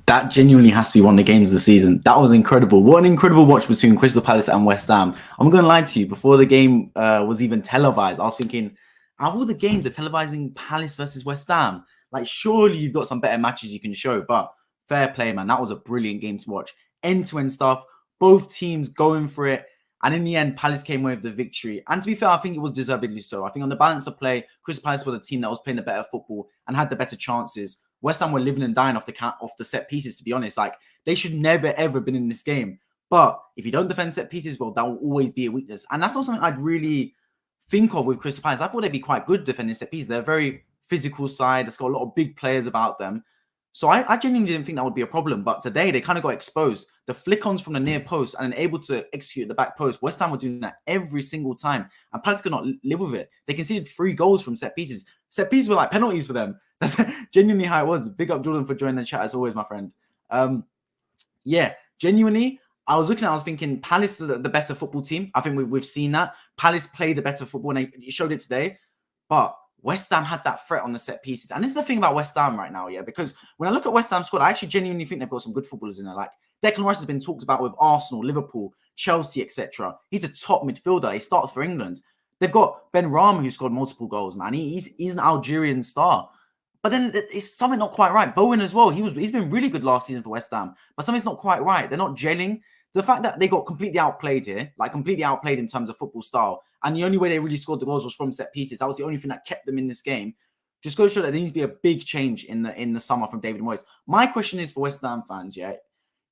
That genuinely has to be one of the games of the season. That was incredible. What an incredible watch between Crystal Palace and West Ham. I'm going to lie to you, before the game was even televised, I was thinking, out of all the games, they're televising Palace versus West Ham. Like, surely you've got some better matches you can show. But fair play, man. That was a brilliant game to watch. End-to-end stuff. Both teams going for it. And in the end, Palace came away with the victory. And to be fair, I think it was deservedly so. I think on the balance of play, Crystal Palace were the team that was playing the better football and had the better chances. West Ham were living and dying off the set pieces, to be honest. Like, they should never, ever been in this game. But if you don't defend set pieces, well, that will always be a weakness. And that's not something I'd really think of with Crystal Palace. I thought they'd be quite good defending set pieces. They're a very physical side. It's got a lot of big players about them. So I genuinely didn't think that would be a problem. But today, they kind of got exposed. The flick-ons from the near post and then able to execute the back post. West Ham were doing that every single time. And Palace could not live with it. They conceded 3 goals from set pieces. Set pieces were like penalties for them. That's genuinely how it was. Big up Jordan for joining the chat as always, my friend. Yeah, genuinely, I was thinking Palace is the better football team. I think we've seen that. Palace played the better football and they showed it today. But West Ham had that threat on the set pieces. And this is the thing about West Ham right now, yeah, because when I look at West Ham's squad, I actually genuinely think they've got some good footballers in there. Like, Declan Rice has been talked about with Arsenal, Liverpool, Chelsea, etc. He's a top midfielder. He starts for England. They've got Ben Rama, who scored multiple goals, man. He's an Algerian star. But then it's something not quite right. Bowen as well. He's been really good last season for West Ham, but something's not quite right. They're not gelling. The fact that they got completely outplayed here, like completely outplayed in terms of football style, and the only way they really scored the goals was from set pieces. That was the only thing that kept them in this game. Just goes to show that there needs to be a big change in the summer from David Moyes. My question is for West Ham fans, yeah,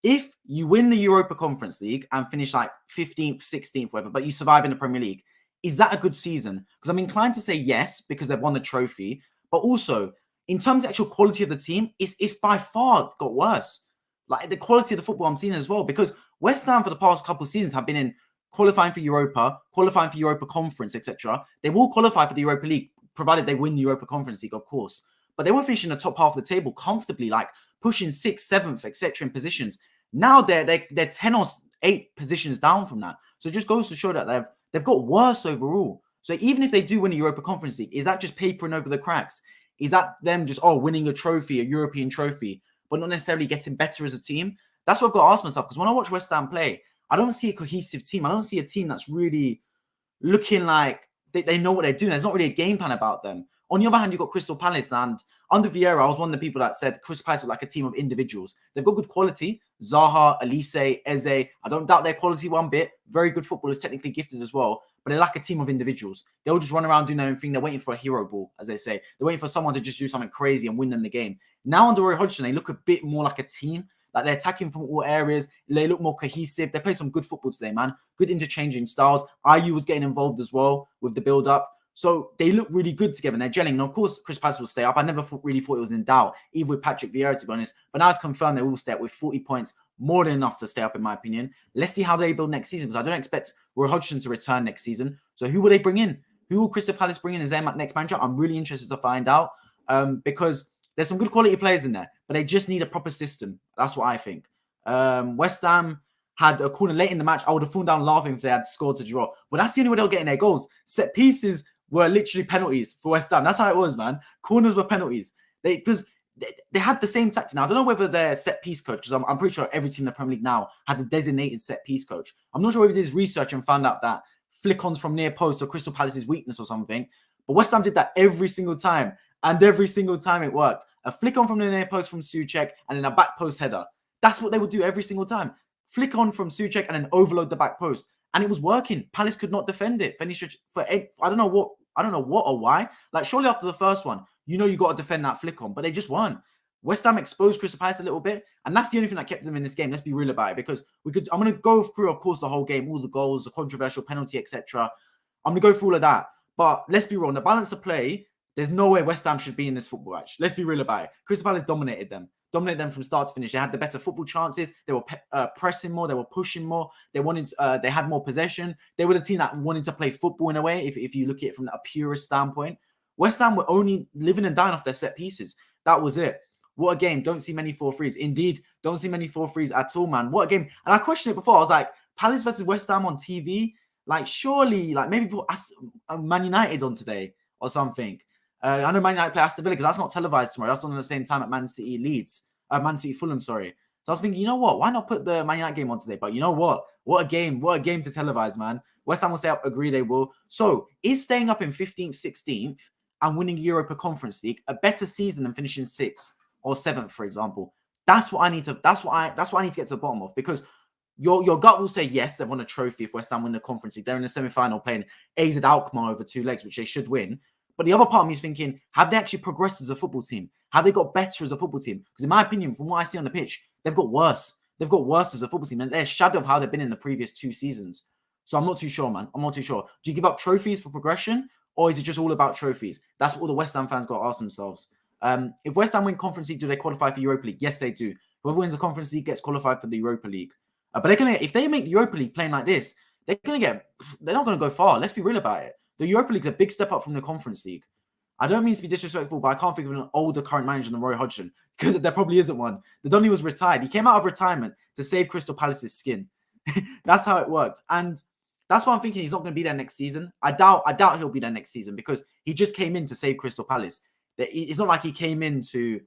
if you win the Europa Conference League and finish like 15th, 16th, whatever, but you survive in the Premier League, is that a good season? Because I'm inclined to say yes, because they've won the trophy, but also in terms of the actual quality of the team, it's by far got worse. Like, the quality of the football I'm seeing as well, because West Ham for the past couple of seasons have been in qualifying for Europa, qualifying for Europa Conference, etc. They will qualify for the Europa League, provided they win the Europa Conference League, of course. But they were finishing the top half of the table comfortably, like pushing 6th, 7th, etc. in positions. Now they're 10 or 8 positions down from that. So it just goes to show that they've got worse overall. So even if they do win a Europa Conference League, is that just papering over the cracks? Is that them just, winning a trophy, a European trophy, but not necessarily getting better as a team? That's what I've got to ask myself, because when I watch West Ham play, I don't see a cohesive team. I don't see a team that's really looking like they know what they're doing. There's not really a game plan about them. On the other hand, you've got Crystal Palace, and under Vieira, I was one of the people that said Crystal Palace are like a team of individuals. They've got good quality. Zaha, Elise, Eze. I don't doubt their quality one bit. Very good footballers, technically gifted as well. But they're like a team of individuals. They'll just run around doing their own thing. They're waiting for a hero ball, as they say. They're waiting for someone to just do something crazy and win them the game. Now under Roy Hodgson, they look a bit more like a team. Like, they're attacking from all areas. They look more cohesive. They play some good football today, man. Good interchanging styles. Ayew was getting involved as well with the build-up. So they look really good together and they're gelling. And of course, Crystal Palace will stay up. I never really thought it was in doubt, even with Patrick Vieira, to be honest. But now it's confirmed they will stay up with 40 points, more than enough to stay up, in my opinion. Let's see how they build next season, because I don't expect Roy Hodgson to return next season. So who will they bring in? Who will Crystal Palace bring in as their next manager? I'm really interested to find out, because there's some good quality players in there, but they just need a proper system. That's what I think. West Ham had a corner late in the match. I would have fallen down laughing if they had scored to draw. But that's the only way they'll get in their goals. Set pieces were literally penalties for West Ham. That's how it was, man. Corners were penalties. Because they had the same tactic. Now, I don't know whether they're set piece coach, because I'm pretty sure every team in the Premier League now has a designated set piece coach. I'm not sure whether he did his research and found out that flick-ons from near post or Crystal Palace's weakness or something. But West Ham did that every single time. And every single time it worked. A flick-on from the near post from Soucek and then a back post header. That's what they would do every single time. Flick on from Soucek and then overload the back post. And it was working. Palace could not defend it. I don't know what or why. Like, surely after the first one, you got to defend that flick on, but they just weren't. West Ham exposed Crystal Palace a little bit, and that's the only thing that kept them in this game. Let's be real about it, because I'm going to go through, of course, the whole game, all the goals, the controversial penalty, etc. I'm going to go through all of that. But let's be real, on the balance of play, there's no way West Ham should be in this football match. Let's be real about it. Crystal Palace dominated them from start to finish. They had the better football chances. They were pressing more. They were pushing more. They had more possession. They were the team that wanted to play football in a way, if you look at it from a purist standpoint. West Ham were only living and dying off their set pieces. That was it. What a game. Don't see many 4-3s. Indeed, don't see many 4-3s at all, man. What a game. And I questioned it before. I was like, Palace versus West Ham on TV? Like, surely, like, maybe put Man United on today or something. I know Man United play Aston Villa, because that's not televised tomorrow. That's on at the same time at Man City Leeds. Man City Fulham, sorry. So I was thinking, you know what? Why not put the Man United game on today? But you know what? What a game! What a game to televise, man. West Ham will stay up. Agree, they will. So is staying up in 15th, 16th, and winning Europa Conference League a better season than finishing 6th or 7th, for example? That's what I need to. That's what I need to get to the bottom of, because your gut will say yes, they've won a trophy if West Ham win the Conference League. They're in the semi-final playing AZ Alkmaar over 2 legs, which they should win. But the other part of me is thinking, have they actually progressed as a football team? Have they got better as a football team? Because in my opinion, from what I see on the pitch, they've got worse. They've got worse as a football team, and they're a shadow of how they've been in the previous 2 seasons. So I'm not too sure, man. I'm not too sure. Do you give up trophies for progression, or is it just all about trophies? That's what all the West Ham fans got to ask themselves. If West Ham win Conference League, do they qualify for Europa League? Yes, they do. Whoever wins the Conference League gets qualified for the Europa League. But they're gonna, if they make the Europa League playing like this, they're not gonna go far. Let's be real about it. The Europa League's a big step up from the Conference League. I don't mean to be disrespectful, but I can't think of an older current manager than Roy Hodgson, because there probably isn't one. The Donny was retired. He came out of retirement to save Crystal Palace's skin. That's how it worked. And that's why I'm thinking he's not going to be there next season. I doubt he'll be there next season, because he just came in to save Crystal Palace. It's not like he came in to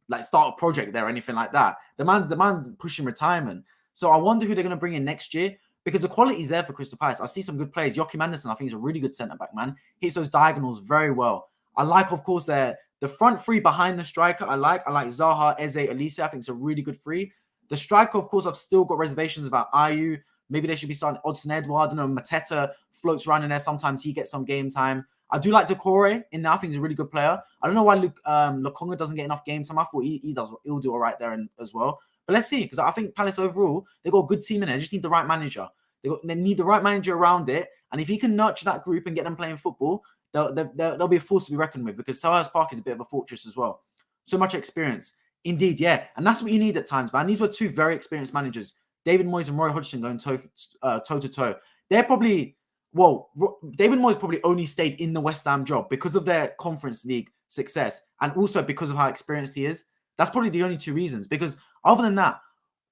like start a project there or anything like that. The man's pushing retirement. So I wonder who they're going to bring in next year, because the quality is there for Crystal Palace. I see some good players. Joachim Andersen, I think, is a really good centre-back, man. Hits those diagonals very well. I like, of course, the front three behind the striker. I like Zaha, Eze, Elise. I think it's a really good three. The striker, of course, I've still got reservations about Ayew. Maybe they should be starting Odson Edward. I don't know. Mateta floats around in there. Sometimes he gets some game time. I do like Decore in there. I think he's a really good player. I don't know why Lokonga doesn't get enough game time. I thought he'll do all right there as well. But let's see, because I think Palace overall, they've got a good team in there. They just need the right manager. They need the right manager around it. And if he can nurture that group and get them playing football, they'll be a force to be reckoned with, because Selhurst Park is a bit of a fortress as well. So much experience. Indeed, yeah. And that's what you need at times, man. These were 2 very experienced managers. David Moyes and Roy Hodgson going toe-to-toe. They're probably... Well, David Moyes probably only stayed in the West Ham job because of their Conference League success, and also because of how experienced he is. That's probably the only 2 reasons. Because other than that,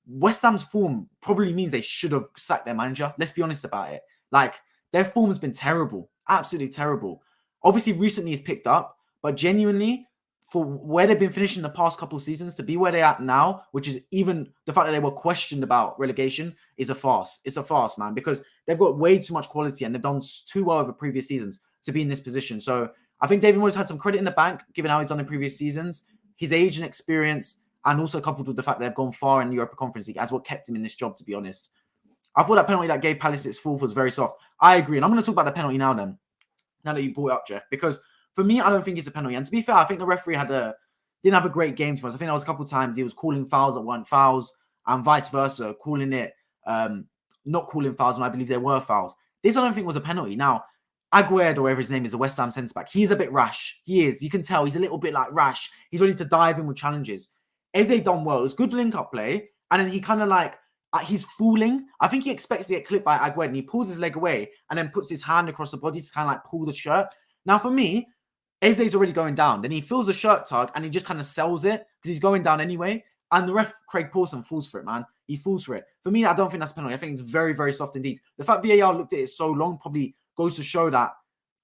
West Ham's form probably means they should have sacked their manager. Let's be honest about it. Like, their form has been terrible. Absolutely terrible. Obviously, recently it's picked up, but genuinely, for where they've been finishing the past couple of seasons to be where they're at now, which is even the fact that they were questioned about relegation, is a farce. It's a farce, man, because they've got way too much quality and they've done too well over previous seasons to be in this position. So I think David Moyes had some credit in the bank, given how he's done in previous seasons, his age and experience, and also coupled with the fact that they've gone far in the Europa Conference League as what kept him in this job, to be honest. I thought that penalty that gave Palace its 4th was very soft. I agree. And I'm going to talk about the penalty now then, now that you brought it up, Jeff, because for me, I don't think it's a penalty. And to be fair, I think the referee didn't have a great game to us. I think there was a couple of times he was calling fouls that weren't fouls, and vice versa, calling it not calling fouls when I believe there were fouls. This I don't think was a penalty. Now, Aguerd, or whatever his name is, a West Ham centre-back, he's a bit rash. He is. You can tell he's a little bit like rash. He's ready to dive in with challenges. Eze done well. It was good link-up play. And then he kind of like, he's fooling. I think he expects to get clipped by Aguerd, and he pulls his leg away and then puts his hand across the body to kind of like pull the shirt. Now, for me, Eze's already going down. Then he feels the shirt tug and he just kind of sells it because he's going down anyway. And the ref, Craig Pawson, falls for it, man. He falls for it. For me, I don't think that's a penalty. I think it's very, very soft indeed. The fact VAR looked at it so long probably goes to show that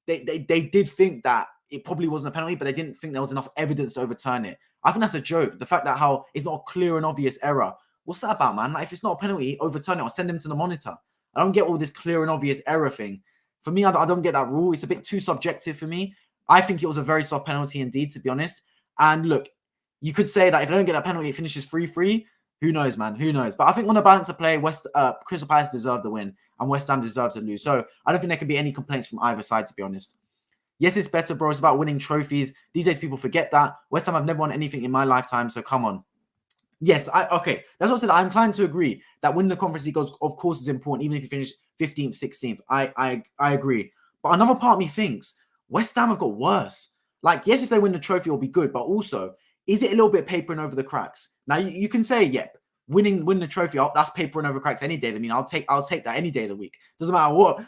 they did think that it probably wasn't a penalty, but they didn't think there was enough evidence to overturn it. I think that's a joke. The fact that how it's not a clear and obvious error. What's that about, man? Like, if it's not a penalty, overturn it or send him to the monitor. I don't get all this clear and obvious error thing. For me, I don't get that rule. It's a bit too subjective for me. I think it was a very soft penalty indeed, to be honest. And look, you could say that if they don't get that penalty, it finishes 3-3. Who knows, man? Who knows? But I think on the balance of play, Crystal Palace deserved the win and West Ham deserved to lose. So I don't think there can be any complaints from either side, to be honest. Yes, it's better, bro. It's about winning trophies. These days, people forget that. West Ham have never won anything in my lifetime, so come on. Yes, okay. That's what I said. I'm inclined to agree that winning the Conference League, of course, is important, even if you finish 15th, 16th. I agree. But another part of me thinks West Ham have got worse. Like, yes, if they win the trophy, it'll be good. But also, is it a little bit papering over the cracks? Now, you can say, yep, winning the trophy, that's papering over cracks any day. I mean, I'll take that any day of the week. Doesn't matter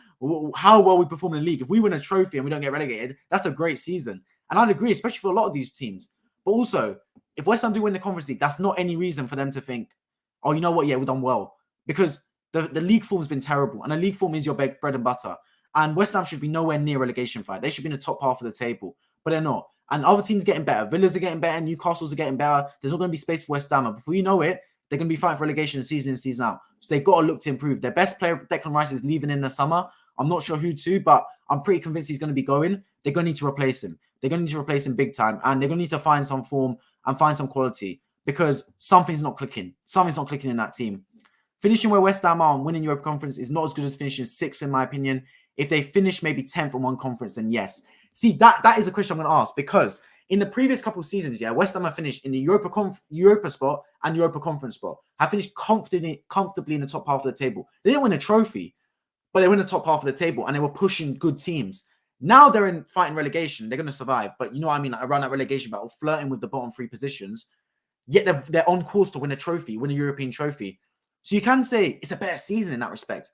how well we perform in the league. If we win a trophy and we don't get relegated, that's a great season. And I'd agree, especially for a lot of these teams. But also, if West Ham do win the Conference League, that's not any reason for them to think, oh, you know what? Yeah, we've done well. Because the league form's been terrible. And the league form is your bread and butter. And West Ham should be nowhere near relegation fight. They should be in the top half of the table. But they're not. And other teams getting better. Villas are getting better. Newcastle's are getting better. There's not going to be space for West Ham. And before you know it, they're going to be fighting for relegation season in, season out. So they've got to look to improve. Their best player, Declan Rice, is leaving in the summer. I'm not sure who to, but I'm pretty convinced he's going to be going. They're going to need to replace him. They're going to need to replace him big time. And they're going to need to find some form and find some quality because something's not clicking. Something's not clicking in that team. Finishing where West Ham are and winning Europa Conference is not as good as finishing 6th, in my opinion. If they finish maybe 10th in one conference, then yes. See, that is a question I'm going to ask because in the previous couple of seasons, West Ham have finished in the Europa spot and Europa Conference spot. Have finished comfortably in the top half of the table. They didn't win a trophy, but they were in the top half of the table and they were pushing good teams. Now they're in fighting relegation. They're going to survive. But you know what I mean? Like around that relegation battle, flirting with the bottom 3 positions. Yet they're on course to win a trophy, win a European trophy. So you can say it's a better season in that respect.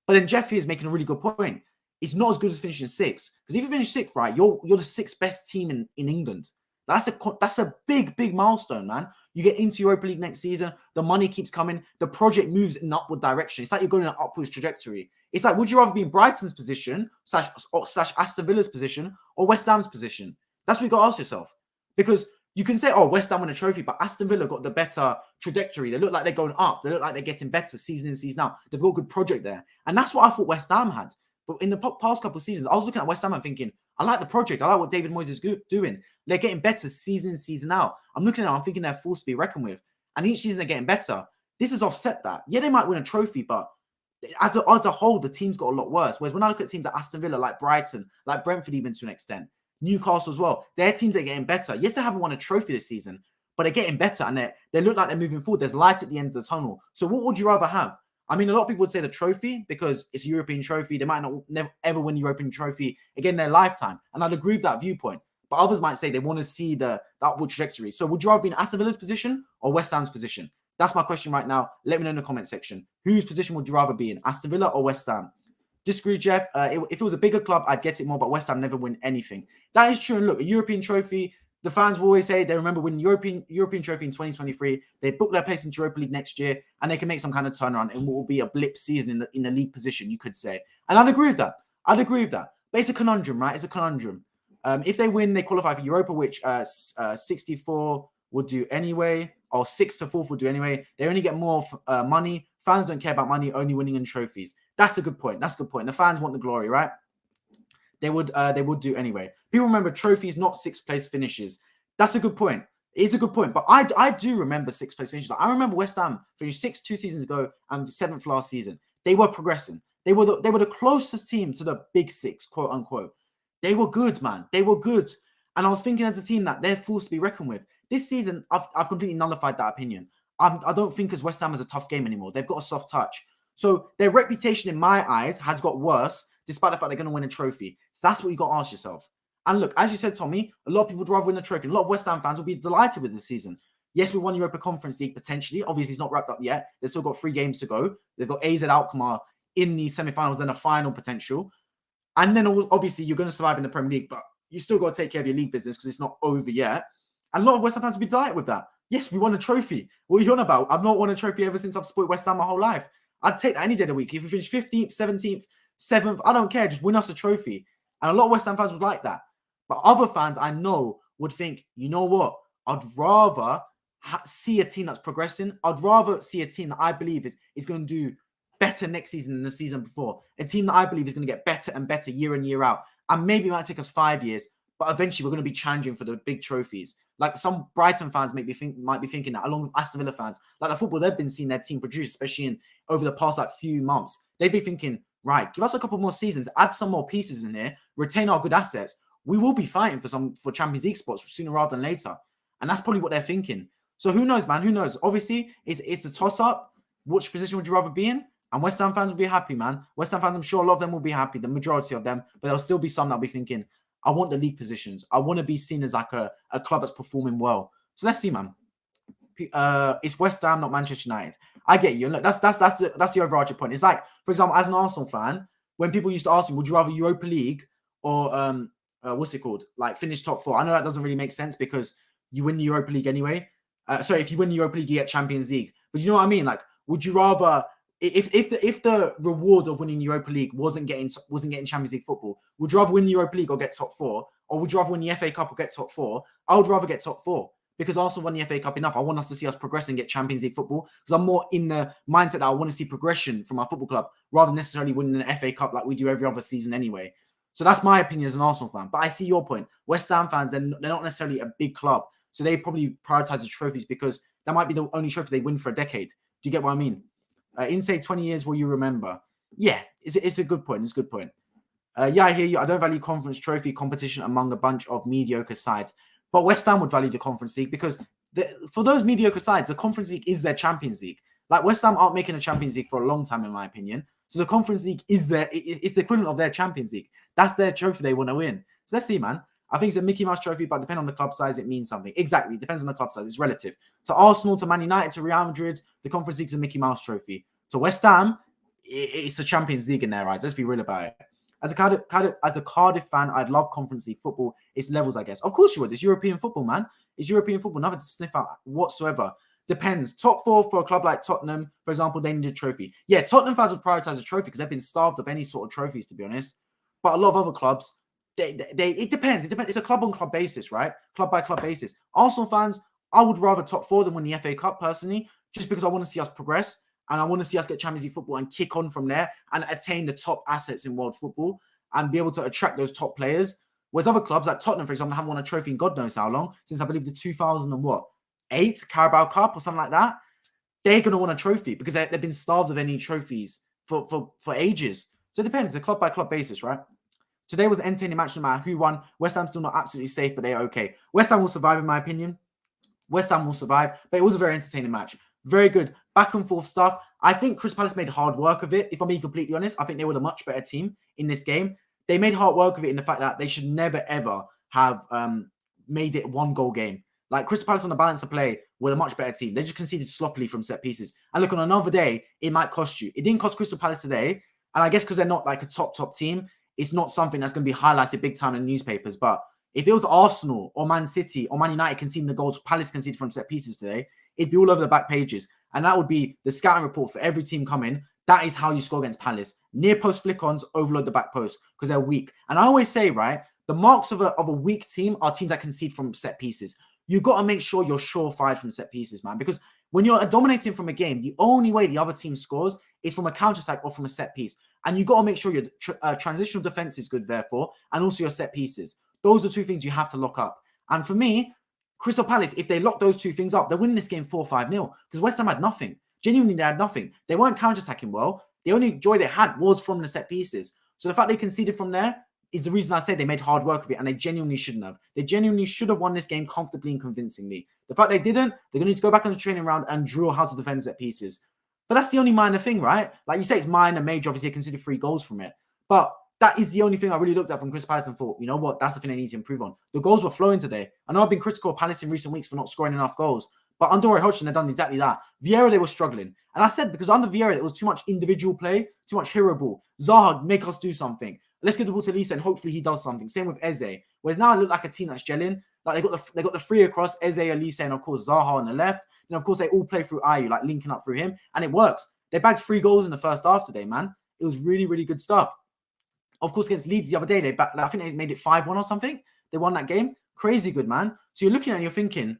But then Jeffy is making a really good point. It's not as good as finishing 6th. Because if you finish 6th, right, you're the 6th best team in England. That's a big milestone, man. You get into Europa League next season. The money keeps coming. The project moves in an upward direction. It's like you're going in an upwards trajectory. It's like, would you rather be in Brighton's position, slash Aston Villa's position, or West Ham's position? That's what you got to ask yourself. Because you can say, oh, West Ham won a trophy, but Aston Villa got the better trajectory. They look like they're going up. They look like they're getting better season in, season out. They've got a good project there. And that's what I thought West Ham had. But in the past couple of seasons, I was looking at West Ham and thinking, I like the project. I like what David Moyes is doing. They're getting better season in, season out. I'm looking at it, I'm thinking they're forced to be reckoned with. And each season they're getting better. This has offset that. Yeah, they might win a trophy, but as a whole, the team's got a lot worse. Whereas when I look at teams like Aston Villa, like Brighton, like Brentford even to an extent, Newcastle as well, their teams are getting better. Yes, they haven't won a trophy this season, but they're getting better and they look like they're moving forward. There's light at the end of the tunnel. So what would you rather have? I mean, a lot of people would say the trophy because it's a European trophy. They might not never ever win a European trophy again in their lifetime. And I'd agree with that viewpoint. But others might say they want to see the upward trajectory. So would you rather be in Aston Villa's position or West Ham's position? That's my question right now. Let me know in the comment section. Whose position would you rather be in, Aston Villa or West Ham? Disagree, Jeff. If it was a bigger club, I'd get it more, but West Ham never win anything. That is true. And look, a European trophy, the fans will always say they remember winning European trophy in 2023. They book their place into Europa League next year, and they can make some kind of turnaround in what will be a blip season in the league position, you could say. And I'd agree with that. But it's a conundrum, right? It's a conundrum. If they win, they qualify for Europa, which 64 would do anyway, or 6 to 4th would do anyway. They only get more money. Fans don't care about money, only winning in trophies. That's a good point. The fans want the glory, right? They would do anyway. People remember trophies, not 6th place finishes. That's a good point. It is a good point. But I do remember 6th place finishes. Like, I remember West Ham finished 6th 2 seasons ago and 7th last season. They were progressing. They were the closest team to the big 6, quote unquote. They were good, man. They were good. And I was thinking as a team that they're forced to be reckoned with. This season, I've completely nullified that opinion. I don't think as West Ham is a tough game anymore. They've got a soft touch. So their reputation in my eyes has got worse, despite the fact they're going to win a trophy. So that's what you got to ask yourself. And look, as you said, Tommy, a lot of people would rather win a trophy. A lot of West Ham fans will be delighted with this season. Yes, we won Europa Conference League potentially. Obviously, it's not wrapped up yet. They've still got 3 games to go. They've got AZ Alkmaar in the semi-finals and a final potential. And then obviously you're going to survive in the Premier League, but you still got to take care of your league business because it's not over yet. And a lot of West Ham fans will be delighted with that. Yes, we won a trophy. What are you on about? I've not won a trophy ever since I've supported West Ham my whole life. I'd take that any day of the week. If we finish 15th, 17th, 7th, I don't care. Just win us a trophy. And a lot of West Ham fans would like that. But other fans I know would think, you know what? I'd rather see a team that's progressing. I'd rather see a team that I believe is going to do better next season than the season before. A team that I believe is going to get better and better year in, year out. And maybe it might take us 5 years, but eventually we're going to be challenging for the big trophies. Like some Brighton fans might be thinking that, along with Aston Villa fans, like the football they've been seeing their team produce, especially over the past few months. They'd be thinking, right, give us a couple more seasons, add some more pieces in here, retain our good assets. We will be fighting for Champions League spots sooner rather than later. And that's probably what they're thinking. So who knows, man? Who knows? Obviously, it's a toss-up. Which position would you rather be in? And West Ham fans will be happy, man. West Ham fans, I'm sure a lot of them will be happy, the majority of them. But there'll still be some that'll be thinking, I want the league positions. I want to be seen as like a club that's performing well. So let's see, man. It's West Ham, not Manchester United. I get you. And look, that's the overarching point. It's like, for example, as an Arsenal fan, when people used to ask me, would you rather Europa League or what's it called? Like finish top 4. I know that doesn't really make sense because you win the Europa League anyway. Sorry, if you win the Europa League, you get Champions League. But you know what I mean? Like, would you rather, if the reward of winning Europa League wasn't getting Champions League football, would you rather win the Europa League or get top 4? or would you rather win the FA Cup or get top four? I would rather get top four because Arsenal won the FA Cup enough. I want us to see us progress and get Champions League football because I'm more in the mindset that I want to see progression from our football club rather than necessarily winning an FA Cup like we do every other season anyway. So that's my opinion as an Arsenal fan. But I see your point. West Ham fans, they're not necessarily a big club. So they probably prioritize the trophies because that might be the only trophy they win for a decade. Do you get what I mean? In, say, 20 years, will you remember? Yeah, it's a good point. It's a good point. Yeah, I hear you. I don't value conference trophy competition among a bunch of mediocre sides. But West Ham would value the Conference League because for those mediocre sides, the Conference League is their Champions League. Like West Ham aren't making a Champions League for a long time, in my opinion. So the Conference League is it's the equivalent of their Champions League. That's their trophy they want to win. So let's see, man. I think it's a Mickey Mouse trophy, but depending on the club size, it means something. Exactly. It depends on the club size. It's relative. To Arsenal, to Man United, to Real Madrid, the Conference League is a Mickey Mouse trophy. To West Ham, it's a Champions League in their eyes. Let's be real about it. As a Cardiff fan, I'd love Conference League football. It's levels, I guess. Of course you would. It's European football, man. It's European football. Nothing to sniff out whatsoever. Depends. Top four for a club like Tottenham, for example, they need a trophy. Yeah, Tottenham fans would prioritize a trophy because they've been starved of any sort of trophies, to be honest. But a lot of other clubs, it depends. It depends. It's a club-on-club basis, right? Club-by-club basis. Arsenal fans, I would rather top four than win the FA Cup, personally, just because I want to see us progress. And I want to see us get Champions League football and kick on from there and attain the top assets in world football and be able to attract those top players. Whereas other clubs like Tottenham, for example, haven't won a trophy in God knows how long, since I believe the 2008 Carabao Cup or something like that. They're going to want a trophy because they've been starved of any trophies for ages. So it depends. It's a club-by-club basis, right? Today was an entertaining match no matter who won. West Ham's still not absolutely safe, but they're okay. West Ham will survive, in my opinion. West Ham will survive, but it was a very entertaining match. Very good back and forth stuff. I think Crystal Palace made hard work of it. If I'm being completely honest, I think they were a much better team in this game. They made hard work of it in the fact that they should never, ever have made it a one-goal game. Like Crystal Palace on the balance of play were a much better team. They just conceded sloppily from set pieces. And look, on another day, it might cost you. It didn't cost Crystal Palace today. And I guess because they're not like a top team, it's not something that's going to be highlighted big time in the newspapers. But if it was Arsenal or Man City or Man United conceding the goals Palace conceded from set pieces today, it'd be all over the back pages. And that would be the scouting report for every team coming. That is how you score against Palace. Near post flick-ons, overload the back post because they're weak. And I always say, right, the marks of a weak team are teams that concede from set pieces. You've got to make sure you're surefire from set pieces, man. Because when you're dominating from a game, the only way the other team scores is from a counter-attack or from a set piece. And you've got to make sure your transitional defense is good, therefore, and also your set pieces. Those are two things you have to lock up. And for me, Crystal Palace, if they lock those two things up, they're winning this game 4-5-0 because West Ham had nothing. Genuinely, they had nothing. They weren't counter-attacking well. The only joy they had was from the set pieces. So the fact they conceded from there is the reason I say they made hard work of it, and they genuinely shouldn't have. They genuinely should have won this game comfortably and convincingly. The fact they didn't, they're going to need to go back on the training round and drill how to defend set pieces. But that's the only minor thing, right? Like you say, it's minor, major. Obviously, they conceded 3 goals from it. But that is the only thing I really looked at from Crystal Palace and thought, you know what? That's the thing they need to improve on. The goals were flowing today. I know I've been critical of Palace in recent weeks for not scoring enough goals. But under Roy Hodgson, they've done exactly that. Vieira, they were struggling. And I said, because under Vieira, it was too much individual play, too much hero ball. Zaha, make us do something. Let's get the ball to Lisa and hopefully he does something. Same with Eze. Whereas now it looked like a team that's gelling. Like they got the 3 across, Eze, Elise, and of course Zaha on the left. And of course they all play through Ayew, like linking up through him. And it works. They bagged 3 goals in the first half today, man. It was really, really good stuff. Of course, against Leeds the other day, I think they made it 5-1 or something. They won that game. Crazy good, man. So you're looking at it and you're thinking,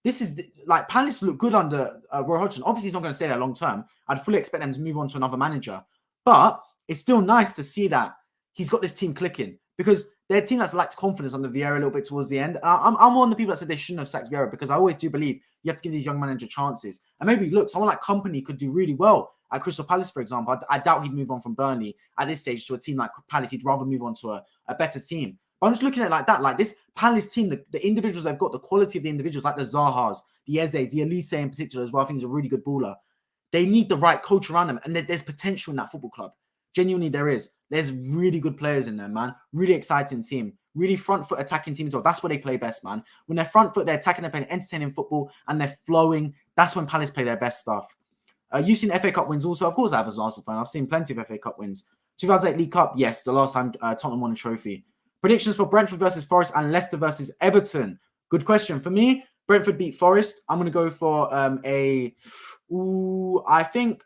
this is like Palace look good under Roy Hodgson. Obviously, he's not going to stay there long term. I'd fully expect them to move on to another manager. But it's still nice to see that he's got this team clicking because they're a team that's lacked confidence under Vieira a little bit towards the end. I'm one of the people that said they shouldn't have sacked Vieira because I always do believe you have to give these young managers chances. And maybe, look, someone like Kompany could do really well at Crystal Palace, for example. I doubt he'd move on from Burnley at this stage to a team like Palace. He'd rather move on to a better team. But I'm just looking at it like that. Like this Palace team, the individuals they've got, the quality of the individuals, like the Zahas, the Ezes, the Elise in particular as well. I think he's a really good baller. They need the right coach around them. And there's potential in that football club. Genuinely, there is. There's really good players in there, man. Really exciting team. Really front foot attacking team as well. That's where they play best, man. When they're front foot, they're attacking, they're playing entertaining football, and they're flowing. That's when Palace play their best stuff. You've seen FA Cup wins also. Of course, I have as an Arsenal fan. I've seen plenty of FA Cup wins. 2008 League Cup, yes, the last time Tottenham won a trophy. Predictions for Brentford versus Forest and Leicester versus Everton. Good question. For me, Brentford beat Forest. I'm going to go for I think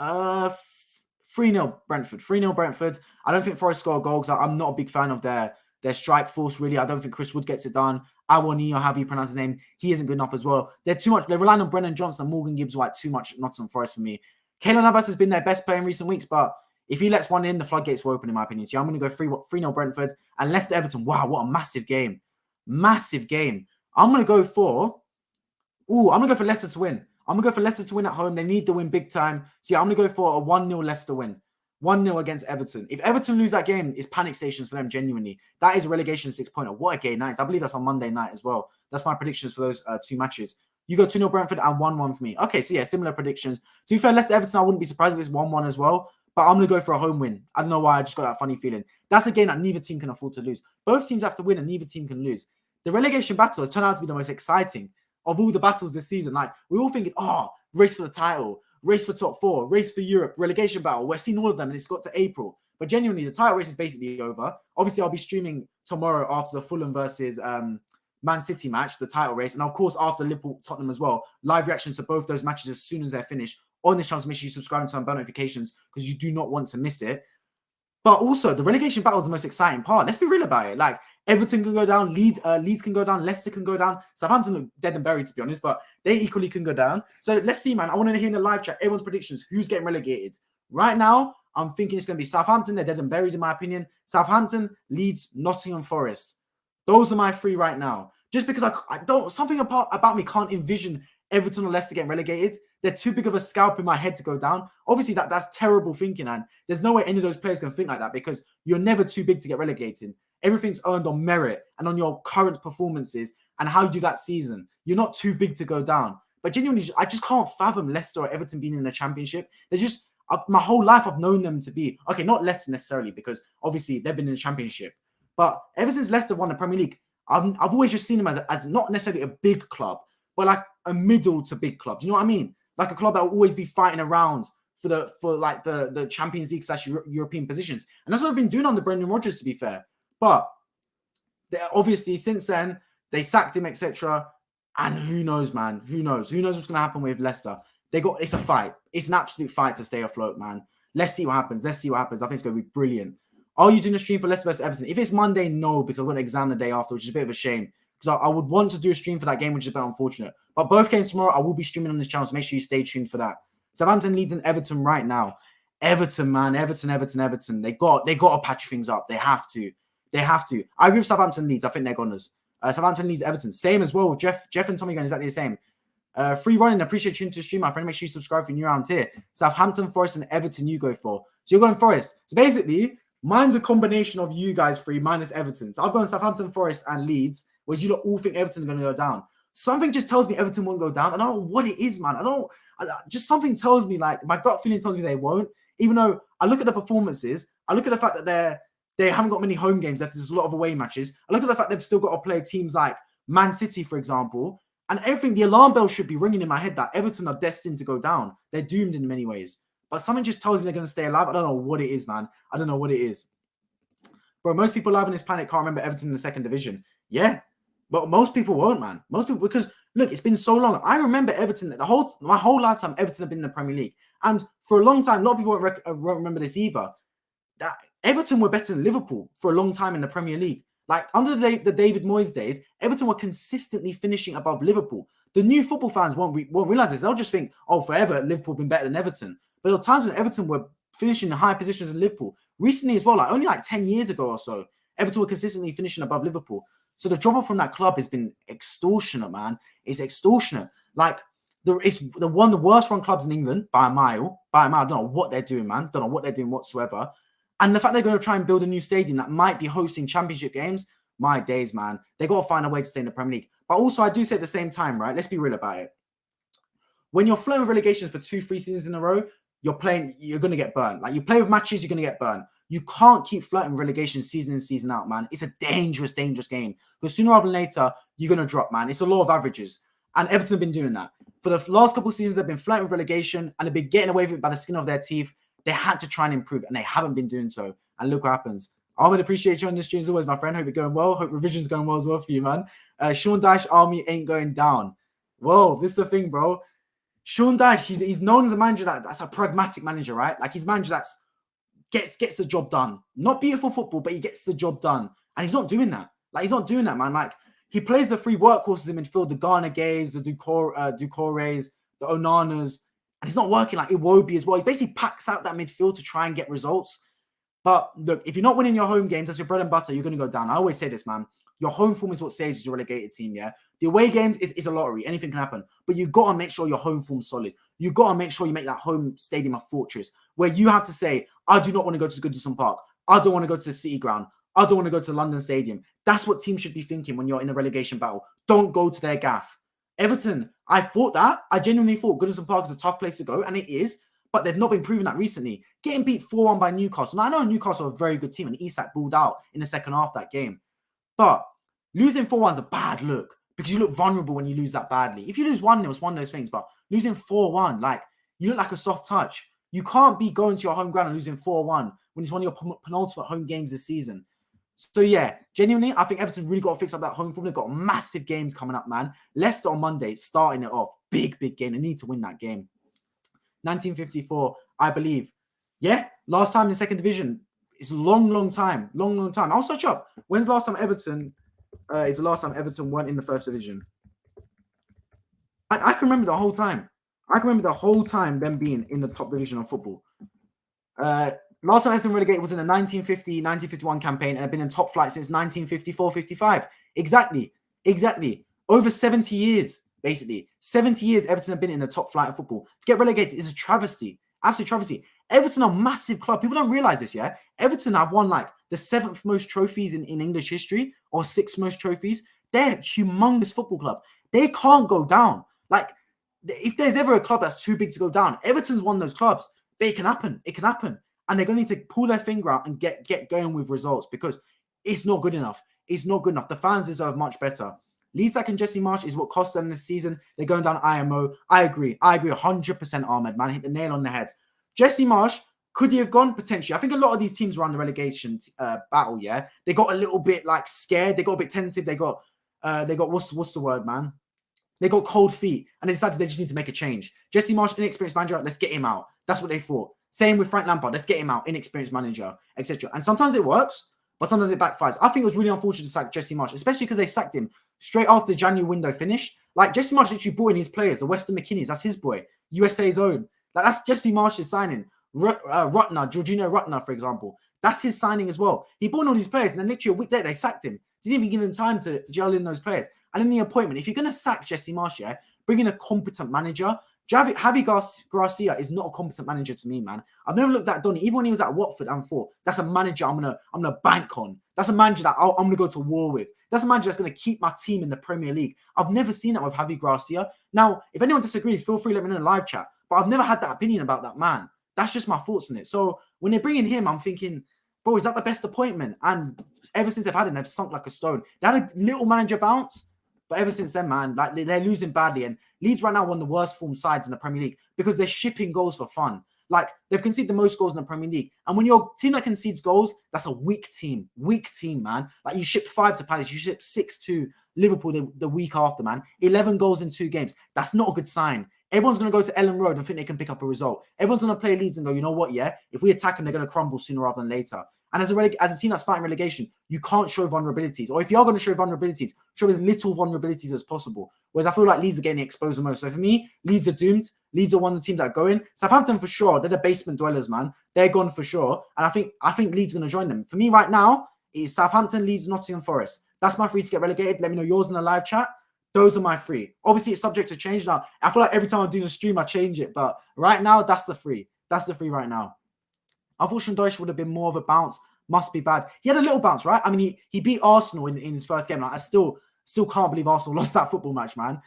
3-0 Brentford. 3-0 Brentford. I don't think Forest score goals. I'm not a big fan of their Their strike force, really, I don't think Chris Wood gets it done. Ayew, or however you pronounce his name, he isn't good enough as well. They're too much. They're relying on Brennan Johnson and Morgan Gibbs-White too much. Nottingham Forest for me. Keylor Navas has been their best player in recent weeks, but if he lets one in, the floodgates will open, in my opinion. So I'm going to go 3-0 Brentford and Leicester Everton. Wow, what a massive game. Massive game. I'm going to go for Leicester to win. I'm going to go for Leicester to win at home. They need the win big time. So yeah, I'm going to go for a 1-0 Leicester win. 1-0 against Everton. If Everton lose that game, it's panic stations for them, genuinely. That is a relegation 6-pointer. What a game that is. I believe that's on Monday night as well. That's my predictions for those two matches. You go 2-0 Brentford and 1-1 for me. Okay, so yeah, similar predictions. To be fair, Leicester Everton, I wouldn't be surprised if it's 1-1 as well. But I'm going to go for a home win. I don't know why. I just got that funny feeling. That's a game that neither team can afford to lose. Both teams have to win and neither team can lose. The relegation battle has turned out to be the most exciting of all the battles this season. Like, we're all thinking, race for the title, race for top 4, race for Europe, relegation battle. We're seeing all of them and it's got to April. But genuinely, the title race is basically over. Obviously, I'll be streaming tomorrow after the Fulham versus Man City match, the title race. And of course, after Liverpool-Tottenham as well. Live reactions to both those matches as soon as they're finished. On this channel, so make sure you subscribe and turn on bell notifications because you do not want to miss it. But also, the relegation battle is the most exciting part. Let's be real about it. Like, Everton can go down, Leeds can go down, Leicester can go down. Southampton look dead and buried, to be honest, but they equally can go down. So let's see, man. I want to hear in the live chat everyone's predictions. Who's getting relegated? Right now, I'm thinking it's going to be Southampton. They're dead and buried, in my opinion. Southampton, Leeds, Nottingham Forest. Those are my 3 right now. Just because I don't, something about me can't envision Everton or Leicester getting relegated. They're too big of a scalp in my head to go down. Obviously, that's terrible thinking, and there's no way any of those players can think like that because you're never too big to get relegated. Everything's earned on merit and on your current performances and how you do that season. You're not too big to go down. But genuinely, I just can't fathom Leicester or Everton being in the Championship. They're just, my whole life I've known them to be, okay, not Leicester necessarily because obviously they've been in the Championship. But ever since Leicester won the Premier League, I've always just seen them as not necessarily a big club, but like a middle to big club. Do you know what I mean? Like a club that will always be fighting around for the Champions League / European positions. And that's what I've been doing under Brendan Rodgers, to be fair. But obviously, since then, they sacked him, etc. And who knows, man? Who knows? Who knows what's going to happen with Leicester? It's a fight. It's an absolute fight to stay afloat, man. Let's see what happens. I think it's going to be brilliant. Are you doing a stream for Leicester versus Everton? If it's Monday, no, because I've got an exam the day after, which is a bit of a shame. Because I would want to do a stream for that game, which is a bit unfortunate. But both games tomorrow, I will be streaming on this channel, so make sure you stay tuned for that. Southampton, Leeds, and Everton right now. Everton, man. Everton. They got to patch things up. They have to. I agree with Southampton, Leeds. I think they're goners. Southampton, Leeds, Everton. Same as well. Jeff and Tommy going exactly the same. Free running. Appreciate you to stream, my friend. Make sure you subscribe if you're new around here. Southampton, Forest, and Everton you go for. So you're going Forest. So basically, mine's a combination of you guys 3 minus Everton. So I've gone Southampton, Forest, and Leeds, whereas you lot all think Everton are going to go down. Something just tells me Everton won't go down. I don't know what it is, man. Just something tells me, like, my gut feeling tells me they won't. Even though I look at the performances, I look at the fact that they haven't got many home games left. There's a lot of away matches. I look at the fact they've still got to play teams like Man City, for example. And everything, the alarm bell should be ringing in my head that Everton are destined to go down. They're doomed in many ways. But something just tells me they're going to stay alive. I don't know what it is, man. I don't know what it is. Bro, most people alive on this planet can't remember Everton in the 2nd division. Yeah. But most people won't, man. Most people, because look, it's been so long. I remember Everton, my whole lifetime, Everton have been in the Premier League. And for a long time, a lot of people won't remember this either. That Everton were better than Liverpool for a long time in the Premier League. Like, under the David Moyes days, Everton were consistently finishing above Liverpool. The new football fans won't realize this. They'll just think, oh, forever, Liverpool have been better than Everton. But there were times when Everton were finishing in high positions in Liverpool. Recently as well, like only like 10 years ago or so, Everton were consistently finishing above Liverpool. So the drop-off from that club has been extortionate, man. It's extortionate. Like, it's one of the worst run clubs in England by a mile. I don't know what they're doing, man. Don't know what they're doing whatsoever. And the fact they're going to try and build a new stadium that might be hosting championship games, my days, man. They got to find a way to stay in the Premier League. But also, I do say at the same time, right? Let's be real about it. When you're flowing with relegations for 2-3 seasons in a row, you're going to get burned. Like, you play with matches, you're going to get burned. You can't keep flirting with relegation season in, season out, man. It's a dangerous, dangerous game. Because sooner rather than later, you're going to drop, man. It's a law of averages. And Everton have been doing that. For the last couple of seasons, they've been flirting with relegation and they've been getting away with it by the skin of their teeth. They had to try and improve, and they haven't been doing so. And look what happens. I would appreciate you on this stream as always, my friend. Hope you're going well. Hope revision's going well as well for you, man. Sean Dyche army ain't going down. Whoa, this is the thing, bro. Sean Dyche, he's known as a manager that's a pragmatic manager, right? Like, he's a manager that's gets the job done. Not beautiful football, but he gets the job done. And he's not doing that. Like, he's not doing that, man. Like, he plays the three workhorses in midfield, the Ghana Gays, the Dukores, the Onanas, and he's not working. Like Iwobi as well. He basically packs out that midfield to try and get results. But look, if you're not winning your home games, that's your bread and butter, you're going to go down. I always say this, man. Your home form is what saves your relegated team, yeah? The away games is a lottery. Anything can happen. But you got to make sure your home form's solid. You got to make sure you make that home stadium a fortress where you have to say, I do not want to go to Goodison Park. I don't want to go to the City Ground. I don't want to go to London Stadium. That's what teams should be thinking when you're in a relegation battle. Don't go to their gaff. Everton, I thought that. I genuinely thought Goodison Park is a tough place to go, and it is. But they've not been proving that recently. Getting beat 4-1 by Newcastle. Now, I know Newcastle are a very good team, and Isak balled out in the second half of that game. But losing 4-1 is a bad look because you look vulnerable when you lose that badly. If you lose 1-0, it's one of those things. But losing 4-1, like, you look like a soft touch. You can't be going to your home ground and losing 4-1 when it's one of your penultimate home games this season. So, yeah, genuinely, I think Everton really got to fix up that home form. They've got massive games coming up, man. Leicester on Monday, starting it off. Big game. They need to win that game. 1954, I believe. Yeah, last time in the second division. It's a long time. Long time. I'll search up. When's the last time Everton... it's the last time Everton weren't in the first division. I can remember the whole time. I can remember the whole time them being in the top division of football. Last time Everton relegated was in the 1950-1951 campaign and have been in top flight since 1954-55. Exactly. Over 70 years, basically. 70 years Everton have been in the top flight of football. To get relegated is a travesty. Absolute travesty. Everton are a massive club. People don't realize this, yeah? Everton have won like the 7th most trophies in English history or 6th most trophies. They're a humongous football club. They can't go down. Like, if there's ever a club that's too big to go down, Everton's one of those clubs. But it can happen. It can happen. And they're going to need to pull their finger out and get going with results because it's not good enough. It's not good enough. The fans deserve much better. Isak and Jesse Marsch is what cost them this season. They're going down IMO. I agree 100%, Ahmed, man. Hit the nail on the head. Jesse Marsch, could he have gone? Potentially. I think a lot of these teams were on the relegation battle, yeah? They got a little bit, like, scared. They got a bit tentative. They got what's the word, man? They got cold feet, and they decided they just need to make a change. Jesse Marsch, inexperienced manager, let's get him out. That's what they thought. Same with Frank Lampard, let's get him out, inexperienced manager, etc. And sometimes it works, but sometimes it backfires. I think it was really unfortunate to sack Jesse Marsch, especially because they sacked him straight after the January window finished. Like, Jesse Marsch literally brought in his players, the Weston McKinneys, that's his boy, USA's own. Like, that's Jesse Marsch's signing. Rutner, Jorginho Rutner, for example. That's his signing as well. He brought in all these players, and then literally a week later, they sacked him. Didn't even give him time to gel in those players. And in the appointment, if you're going to sack Jesse Marsch, yeah, bring in a competent manager. Javi Gracia is not a competent manager to me, man. I've never looked at Donny. Even when he was at Watford and thought, that's a manager I'm gonna bank on. That's a manager that I'm gonna go to war with. That's a manager that's gonna keep my team in the Premier League. I've never seen that with Javi Gracia. Now, if anyone disagrees, feel free to let me know in the live chat. But I've never had that opinion about that man. That's just my thoughts on it. So when they're bringing him, I'm thinking, bro, is that the best appointment? And ever since they've had him, they've sunk like a stone. They had a little manager bounce. But ever since then, man, like, they're losing badly. And Leeds right now one of the worst form sides in the Premier League because they're shipping goals for fun. Like, they've conceded the most goals in the Premier League. And when your team that concedes goals, that's a weak team. Weak team, man. Like, you ship 5 to Palace. You ship 6 to Liverpool the week after, man. 11 goals in 2 games. That's not a good sign. Everyone's going to go to Ellen Road and think they can pick up a result. Everyone's going to play Leeds and go, you know what, yeah? If we attack them, they're going to crumble sooner rather than later. And as a team that's fighting relegation, you can't show vulnerabilities. Or if you are going to show vulnerabilities, show as little vulnerabilities as possible. Whereas I feel like Leeds are getting exposed the most. So for me, Leeds are doomed. Leeds are one of the teams that are going. Southampton for sure. They're the basement dwellers, man. They're gone for sure. And I think Leeds are going to join them. For me right now, it's Southampton, Leeds, Nottingham Forest. That's my 3 to get relegated. Let me know yours in the live chat. Those are my 3. Obviously, it's subject to change now. I feel like every time I'm doing a stream, I change it. But right now, that's the 3. That's the 3 right now. I thought Deutsch would have been more of a bounce. Must be bad. He had a little bounce, right? I mean, he beat Arsenal in his first game. Like, I still can't believe Arsenal lost that football match, man.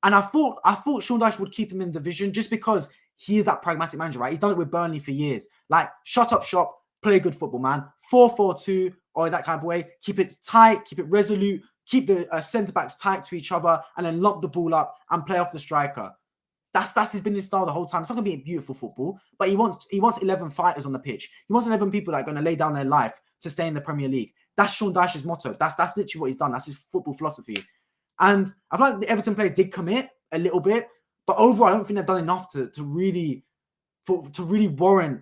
And I thought Sean Dyche would keep them in the division just because he is that pragmatic manager, right? He's done it with Burnley for years. Like, shut up shop, play good football, man. 4-4-2 or that kind of way. Keep it tight, keep it resolute, keep the centre-backs tight to each other, and then lock the ball up and play off the striker. That's been his style the whole time. It's not going to be a beautiful football, but he wants 11 fighters on the pitch. He wants 11 people that are going to lay down their life to stay in the Premier League. That's Sean Dyche's motto. That's literally what he's done. That's his football philosophy. And I feel like the Everton players did commit a little bit, but overall, I don't think they've done enough to really warrant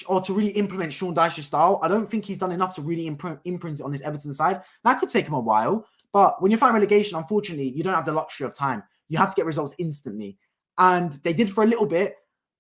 or to really implement Sean Dyche's style. I don't think he's done enough to really imprint it on this Everton side. That could take him a while, but when you're fighting relegation, unfortunately, you don't have the luxury of time. You have to get results instantly. And they did for a little bit,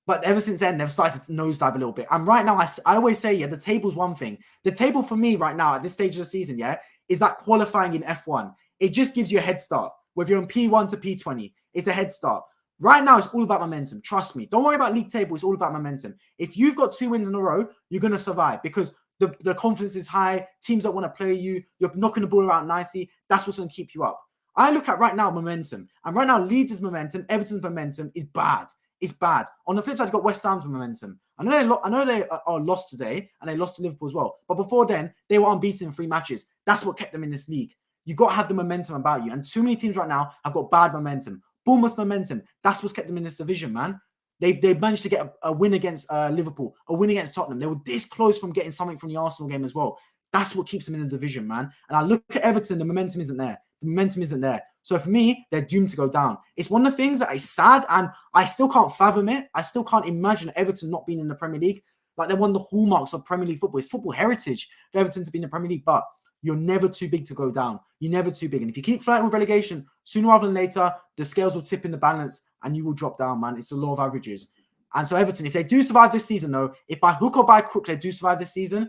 but ever since then, they've started to nosedive a little bit. And right now, I always say, yeah, the table's one thing. The table for me right now at this stage of the season, yeah, is that qualifying in F1. It just gives you a head start. Whether you're on P1 to P20, it's a head start. Right now, it's all about momentum. Trust me. Don't worry about league table. It's all about momentum. If you've got 2 wins in a row, you're going to survive because the confidence is high. Teams don't want to play you. You're knocking the ball around nicely. That's what's going to keep you up. I look at right now momentum. And right now, Leeds' momentum, Everton's momentum is bad. It's bad. On the flip side, you've got West Ham's momentum. I know they are lost today and they lost to Liverpool as well. But before then, they were unbeaten in 3 matches. That's what kept them in this league. You've got to have the momentum about you. And too many teams right now have got bad momentum. Bournemouth's momentum. That's what's kept them in this division, man. They managed to get a win against Liverpool, a win against Tottenham. They were this close from getting something from the Arsenal game as well. That's what keeps them in the division, man. And I look at Everton, the momentum isn't there. The momentum isn't there. So for me, they're doomed to go down. It's one of the things that is sad, and I still can't fathom it. I still can't imagine Everton not being in the Premier League. Like, they're one of the hallmarks of Premier League football. It's football heritage for Everton to be in the Premier League, but you're never too big to go down. You're never too big. And if you keep flirting with relegation, sooner rather than later, the scales will tip in the balance and you will drop down, man. It's a law of averages. And so Everton, if they do survive this season, though, if by hook or by crook they do survive this season,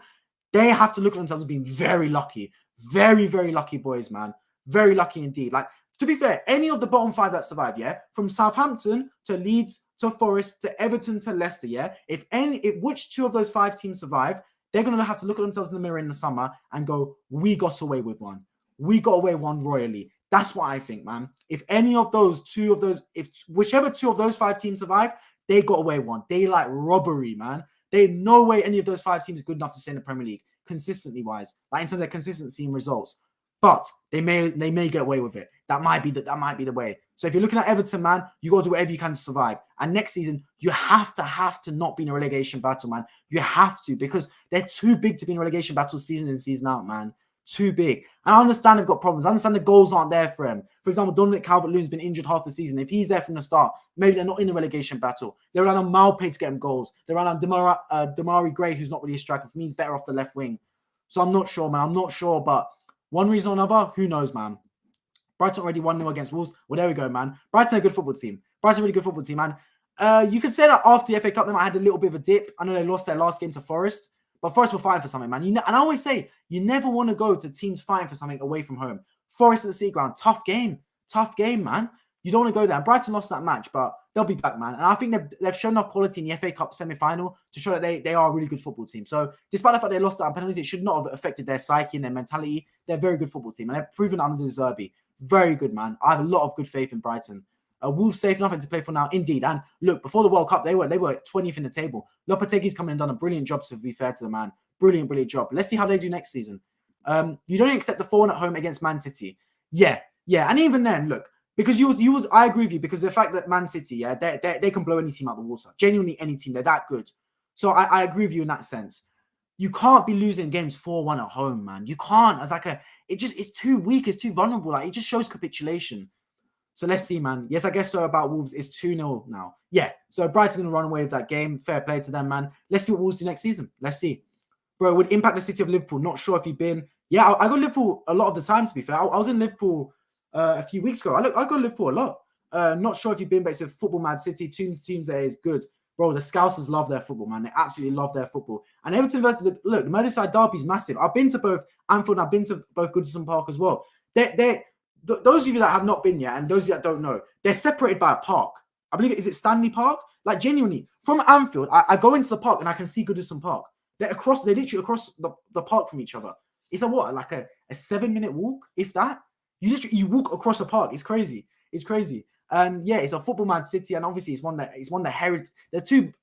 they have to look at themselves as being very lucky. Very, very lucky boys, man. Very lucky indeed. Like, to be fair, any of the bottom 5 that survive, yeah, from Southampton to Leeds to Forest to Everton to Leicester, yeah, if which 2 of those 5 teams survive, they're going to have to look at themselves in the mirror in the summer and go, we got away with one. We got away one royally. That's what I think, man. If any of those 2 of those, if whichever 2 of those 5 teams survive, they got away one. They like robbery, man. They no way any of those 5 teams are good enough to stay in the Premier League, consistently wise, like in terms of their consistency and results. But they may get away with it. That might be the way. So if you're looking at Everton, man, you got to do whatever you can to survive. And next season, you have to not be in a relegation battle, man. You have to, because they're too big to be in a relegation battle season in, season out, man. Too big. And I understand they've got problems. I understand the goals aren't there for him. For example, Dominic Calvert-Lewin's been injured half the season. If he's there from the start, maybe they're not in a relegation battle. They're relying on Maupay to get him goals. They're relying on Damari Gray, who's not really a striker. For me, he's better off the left wing. So I'm not sure, man. I'm not sure, but one reason or another, who knows, man. Brighton already 1-0 against Wolves. Well, there we go, man. Brighton a good football team. Brighton a really good football team, man. You could say that after the FA Cup, they might have had a little bit of a dip. I know they lost their last game to Forest, but Forest were fighting for something, man. And I always say, you never want to go to teams fighting for something away from home. Forest at the Sea Ground, tough game, man. You don't want to go there. And Brighton lost that match, but they'll be back, man. And I think they've shown enough quality in the FA Cup semi-final to show that they are a really good football team. So despite the fact they lost that on penalties, it should not have affected their psyche and their mentality. They're a very good football team, and they've proven that under Zerbi. Very good, man. I have a lot of good faith in Brighton. Wolves safe, nothing to play for now, indeed. And look, before the World Cup, they were 20th in the table. Lopetegui's come in and done a brilliant job, to be fair to the man. Brilliant job. Let's see how they do next season. You don't accept the 4-1 at home against Man City. Yeah. And even then, look, because I agree with you, because the fact that Man City, yeah, they can blow any team out of the water. Genuinely any team. They're that good. So I agree with you in that sense. You can't be losing games 4-1 at home, man. You can't. It's too weak. It's too vulnerable. Like, it just shows capitulation. So let's see, man. Yes, I guess so about Wolves. It's 2-0 now. Yeah. So Brighton's going to run away with that game. Fair play to them, man. Let's see what Wolves do next season. Let's see. Bro, it would impact the city of Liverpool. Not sure if you've been. Yeah, I go to Liverpool a lot of the time, to be fair. I was in Liverpool a few weeks ago. I go to Liverpool a lot. Not sure if you've been, but it's a football mad city. Teams there is good. Bro, the Scousers love their football, man. They absolutely love their football. And Everton versus the Merseyside derby is massive. I've been to both Anfield and I've been to both Goodison Park as well. Those of you that have not been yet, and those of you that don't know, they're separated by a park. I believe is it Stanley Park? Like, genuinely, from Anfield, I go into the park and I can see Goodison Park. They're literally across the park from each other. It's a 7-minute walk, if that. You walk across the park. It's crazy. And yeah, it's a football mad city, and obviously it's one that heritage. They're two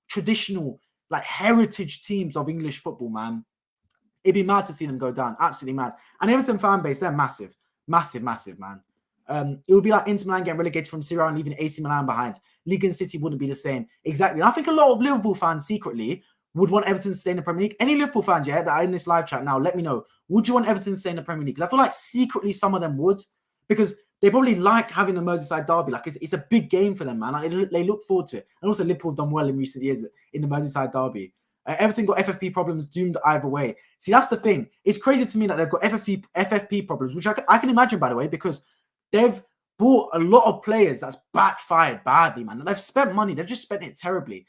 traditional heritage teams of English football, man. It'd be mad to see them go down. Absolutely mad. And Everton fan base, they're massive, man. It would be like Inter Milan getting relegated from Serie A and leaving AC Milan behind. League and City wouldn't be the same. Exactly. And I think a lot of Liverpool fans secretly would want Everton to stay in the Premier League. Any Liverpool fans, yeah, that are in this live chat now, let me know. Would you want Everton to stay in the Premier League? Because I feel like secretly some of them would, because they probably like having the Merseyside derby. Like, it's a big game for them, man. They look forward to it. And also Liverpool have done well in recent years in the Merseyside derby. Everton got FFP problems doomed either way. See, that's the thing. It's crazy to me that they've got FFP problems, which I can imagine, by the way, because they've bought a lot of players that's backfired badly, man. And they've spent money. They've just spent it terribly.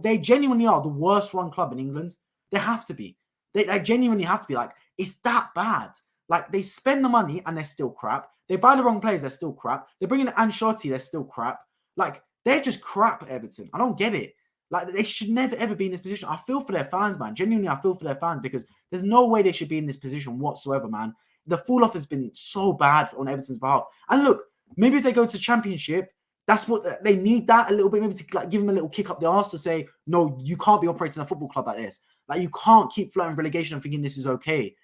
They genuinely are the worst run club in England. They have to be. They genuinely have to be. Like, it's that bad. Like, they spend the money and they're still crap. They buy the wrong players, they're still crap. They bring in Ancelotti, they're still crap. Like, they're just crap, Everton. I don't get it. Like, they should never, ever be in this position. I feel for their fans, man. Genuinely, I feel for their fans because there's no way they should be in this position whatsoever, man. The fall-off has been so bad on Everton's behalf. And look, maybe if they go to Championship, that's what they need, that a little bit, maybe to like give them a little kick up the arse to say, no, you can't be operating a football club like this. Like, you can't keep flirting relegation and thinking this is okay.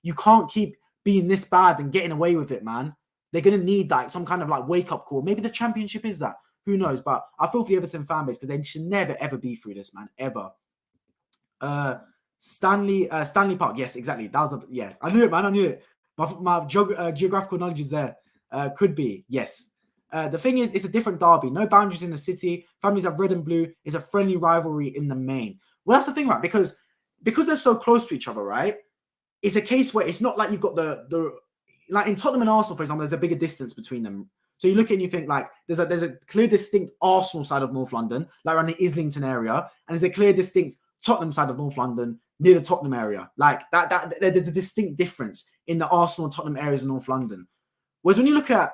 You can't keep being this bad and getting away with it, man. They're going to need like some kind of like wake-up call. Maybe the Championship is that. Who knows? But I feel for the Everton fan base because they should never, ever be through this, man. Ever. Stanley Park. Yes, exactly. That was yeah. I knew it, man. I knew it. My geographical knowledge is there. Could be. Yes. The thing is, it's a different derby. No boundaries in the city. Families have red and blue. It's a friendly rivalry in the main. Well, that's the thing, right? Because they're so close to each other, right? It's a case where it's not like you've got the like in Tottenham and Arsenal, for example, there's a bigger distance between them. So you look at it and you think like there's a clear, distinct Arsenal side of North London, like around the Islington area, and there's a clear, distinct Tottenham side of North London near the Tottenham area. Like that there's a distinct difference in the Arsenal and Tottenham areas of North London. Whereas when you look at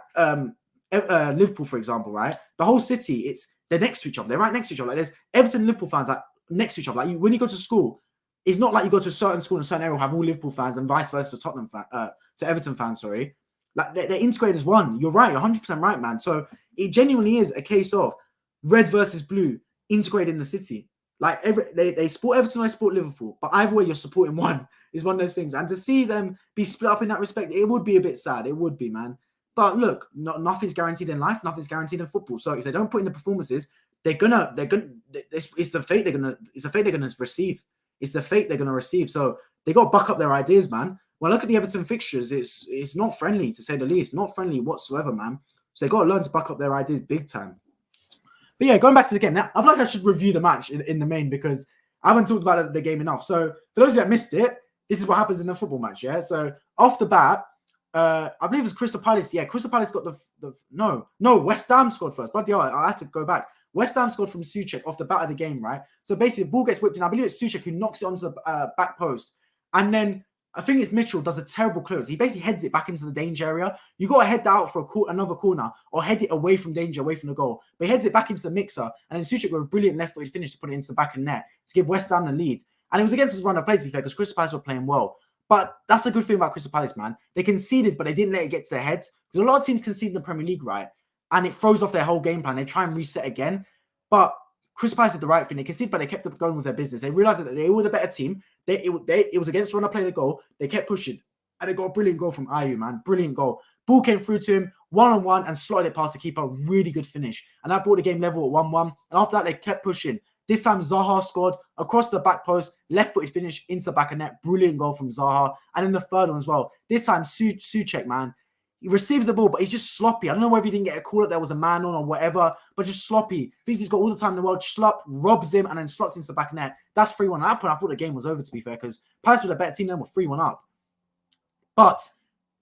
Liverpool, for example, right, the whole city, they're next to each other. They're right next to each other. Like there's Everton and Liverpool fans like next to each other. Like when you go to school, it's not like you go to a certain school in a certain area have all Liverpool fans and vice versa to Everton fans, sorry. Like they're integrated as one. You're right. You're 100% right, man. So it genuinely is a case of red versus blue integrated in the city. Like they support Everton, I support Liverpool. But either way, you're supporting one is one of those things. And to see them be split up in that respect, it would be a bit sad. It would be, man. But look, nothing's guaranteed in life. Nothing's guaranteed in football. So if they don't put in the performances, it's the fate they're gonna receive. It's the fate they're gonna receive. So they got to buck up their ideas, man. Well, look at the Everton fixtures. It's not friendly, to say the least. Not friendly whatsoever, man. So they got to learn to buck up their ideas big time. But yeah, going back to the game. Now, I feel like I should review the match in the main because I haven't talked about the game enough. So for those of you that missed it, this is what happens in the football match, yeah? So off the bat, I believe it was Crystal Palace. Yeah, Crystal Palace got no, West Ham scored first. Bloody hell, I had to go back. West Ham scored from Soucek off the bat of the game, right? So basically, the ball gets whipped in. I believe it's Soucek who knocks it onto the back post. And then I think it's Mitchell does a terrible clearance. He basically heads it back into the danger area. You got to head that out for another corner or head it away from danger, away from the goal. But he heads it back into the mixer. And then Soucek with a brilliant left-footed finish to put it into the back of the net to give West Ham the lead. And it was against his run of play, to be fair, because Crystal Palace were playing well. But that's a good thing about Crystal Palace, man. They conceded, but they didn't let it get to their heads. Because a lot of teams concede in the Premier League, right? And it throws off their whole game plan. They try and reset again. But Crystal Palace did the right thing. They conceded, but they kept going with their business. They realized that they were the better team. It was against the run of play the goal. They kept pushing. And they got a brilliant goal from Ayew, man. Brilliant goal. Ball came through to him, one-on-one, and slotted it past the keeper. Really good finish. And that brought the game level at 1-1. And after that, they kept pushing. This time, Zaha scored across the back post, left-footed finish into the back of net. Brilliant goal from Zaha. And then the third one as well. This time, Soucek, man. He receives the ball, but he's just sloppy. I don't know whether he didn't get a call that there was a man on or whatever, but just sloppy. Thinks he's got all the time in the world. Schlupp robs him and then slots into the back of net. That's 3-1. At that point, I thought the game was over, to be fair, because Palace were the better team, then were 3-1 up. But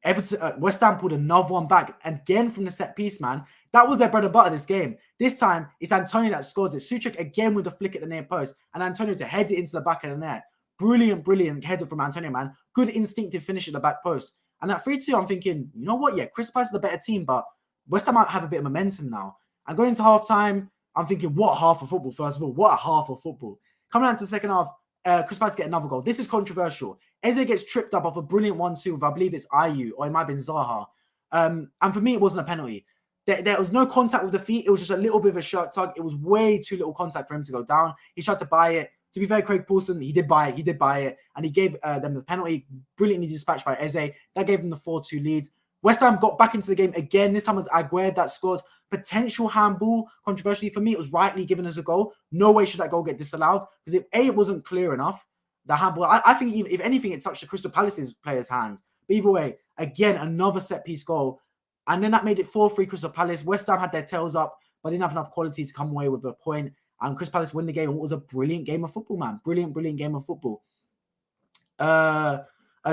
Everton, West Ham pulled another one back again from the set piece, man. That was their bread and butter this game. This time, it's Antonio that scores it. Soucek again with a flick at the near post, and Antonio to head it into the back of the net. Brilliant header from Antonio, man. Good instinctive finish at the back post. And at 3-2, I'm thinking, you know what? Yeah, Crystal Palace is the better team, but West Ham might have a bit of momentum now. And going into half-time, I'm thinking, what half of football, first of all? What a half of football. Coming out to the second half, Crystal Palace get another goal. This is controversial. Eze gets tripped up off a brilliant 1-2 with, I believe it's Ayew, or it might have been Zaha. And for me, it wasn't a penalty. There was no contact with the feet. It was just a little bit of a shirt tug. It was way too little contact for him to go down. He tried to buy it. To be fair, Craig Paulson, he did buy it, and he gave them the penalty, brilliantly dispatched by Eze. That gave them the 4-2 lead. West Ham got back into the game again. This time it was Aguerd that scored. Potential handball. Controversially for me, it was rightly given as a goal. No way should that goal get disallowed, because if it wasn't clear enough, the handball, I think if anything, it touched the Crystal Palace's player's hand. But either way, again, another set-piece goal. And then that made it 4-3 Crystal Palace. West Ham had their tails up, but didn't have enough quality to come away with a point. and Crystal Palace win the game. It was a brilliant game of football, man. Brilliant game of football.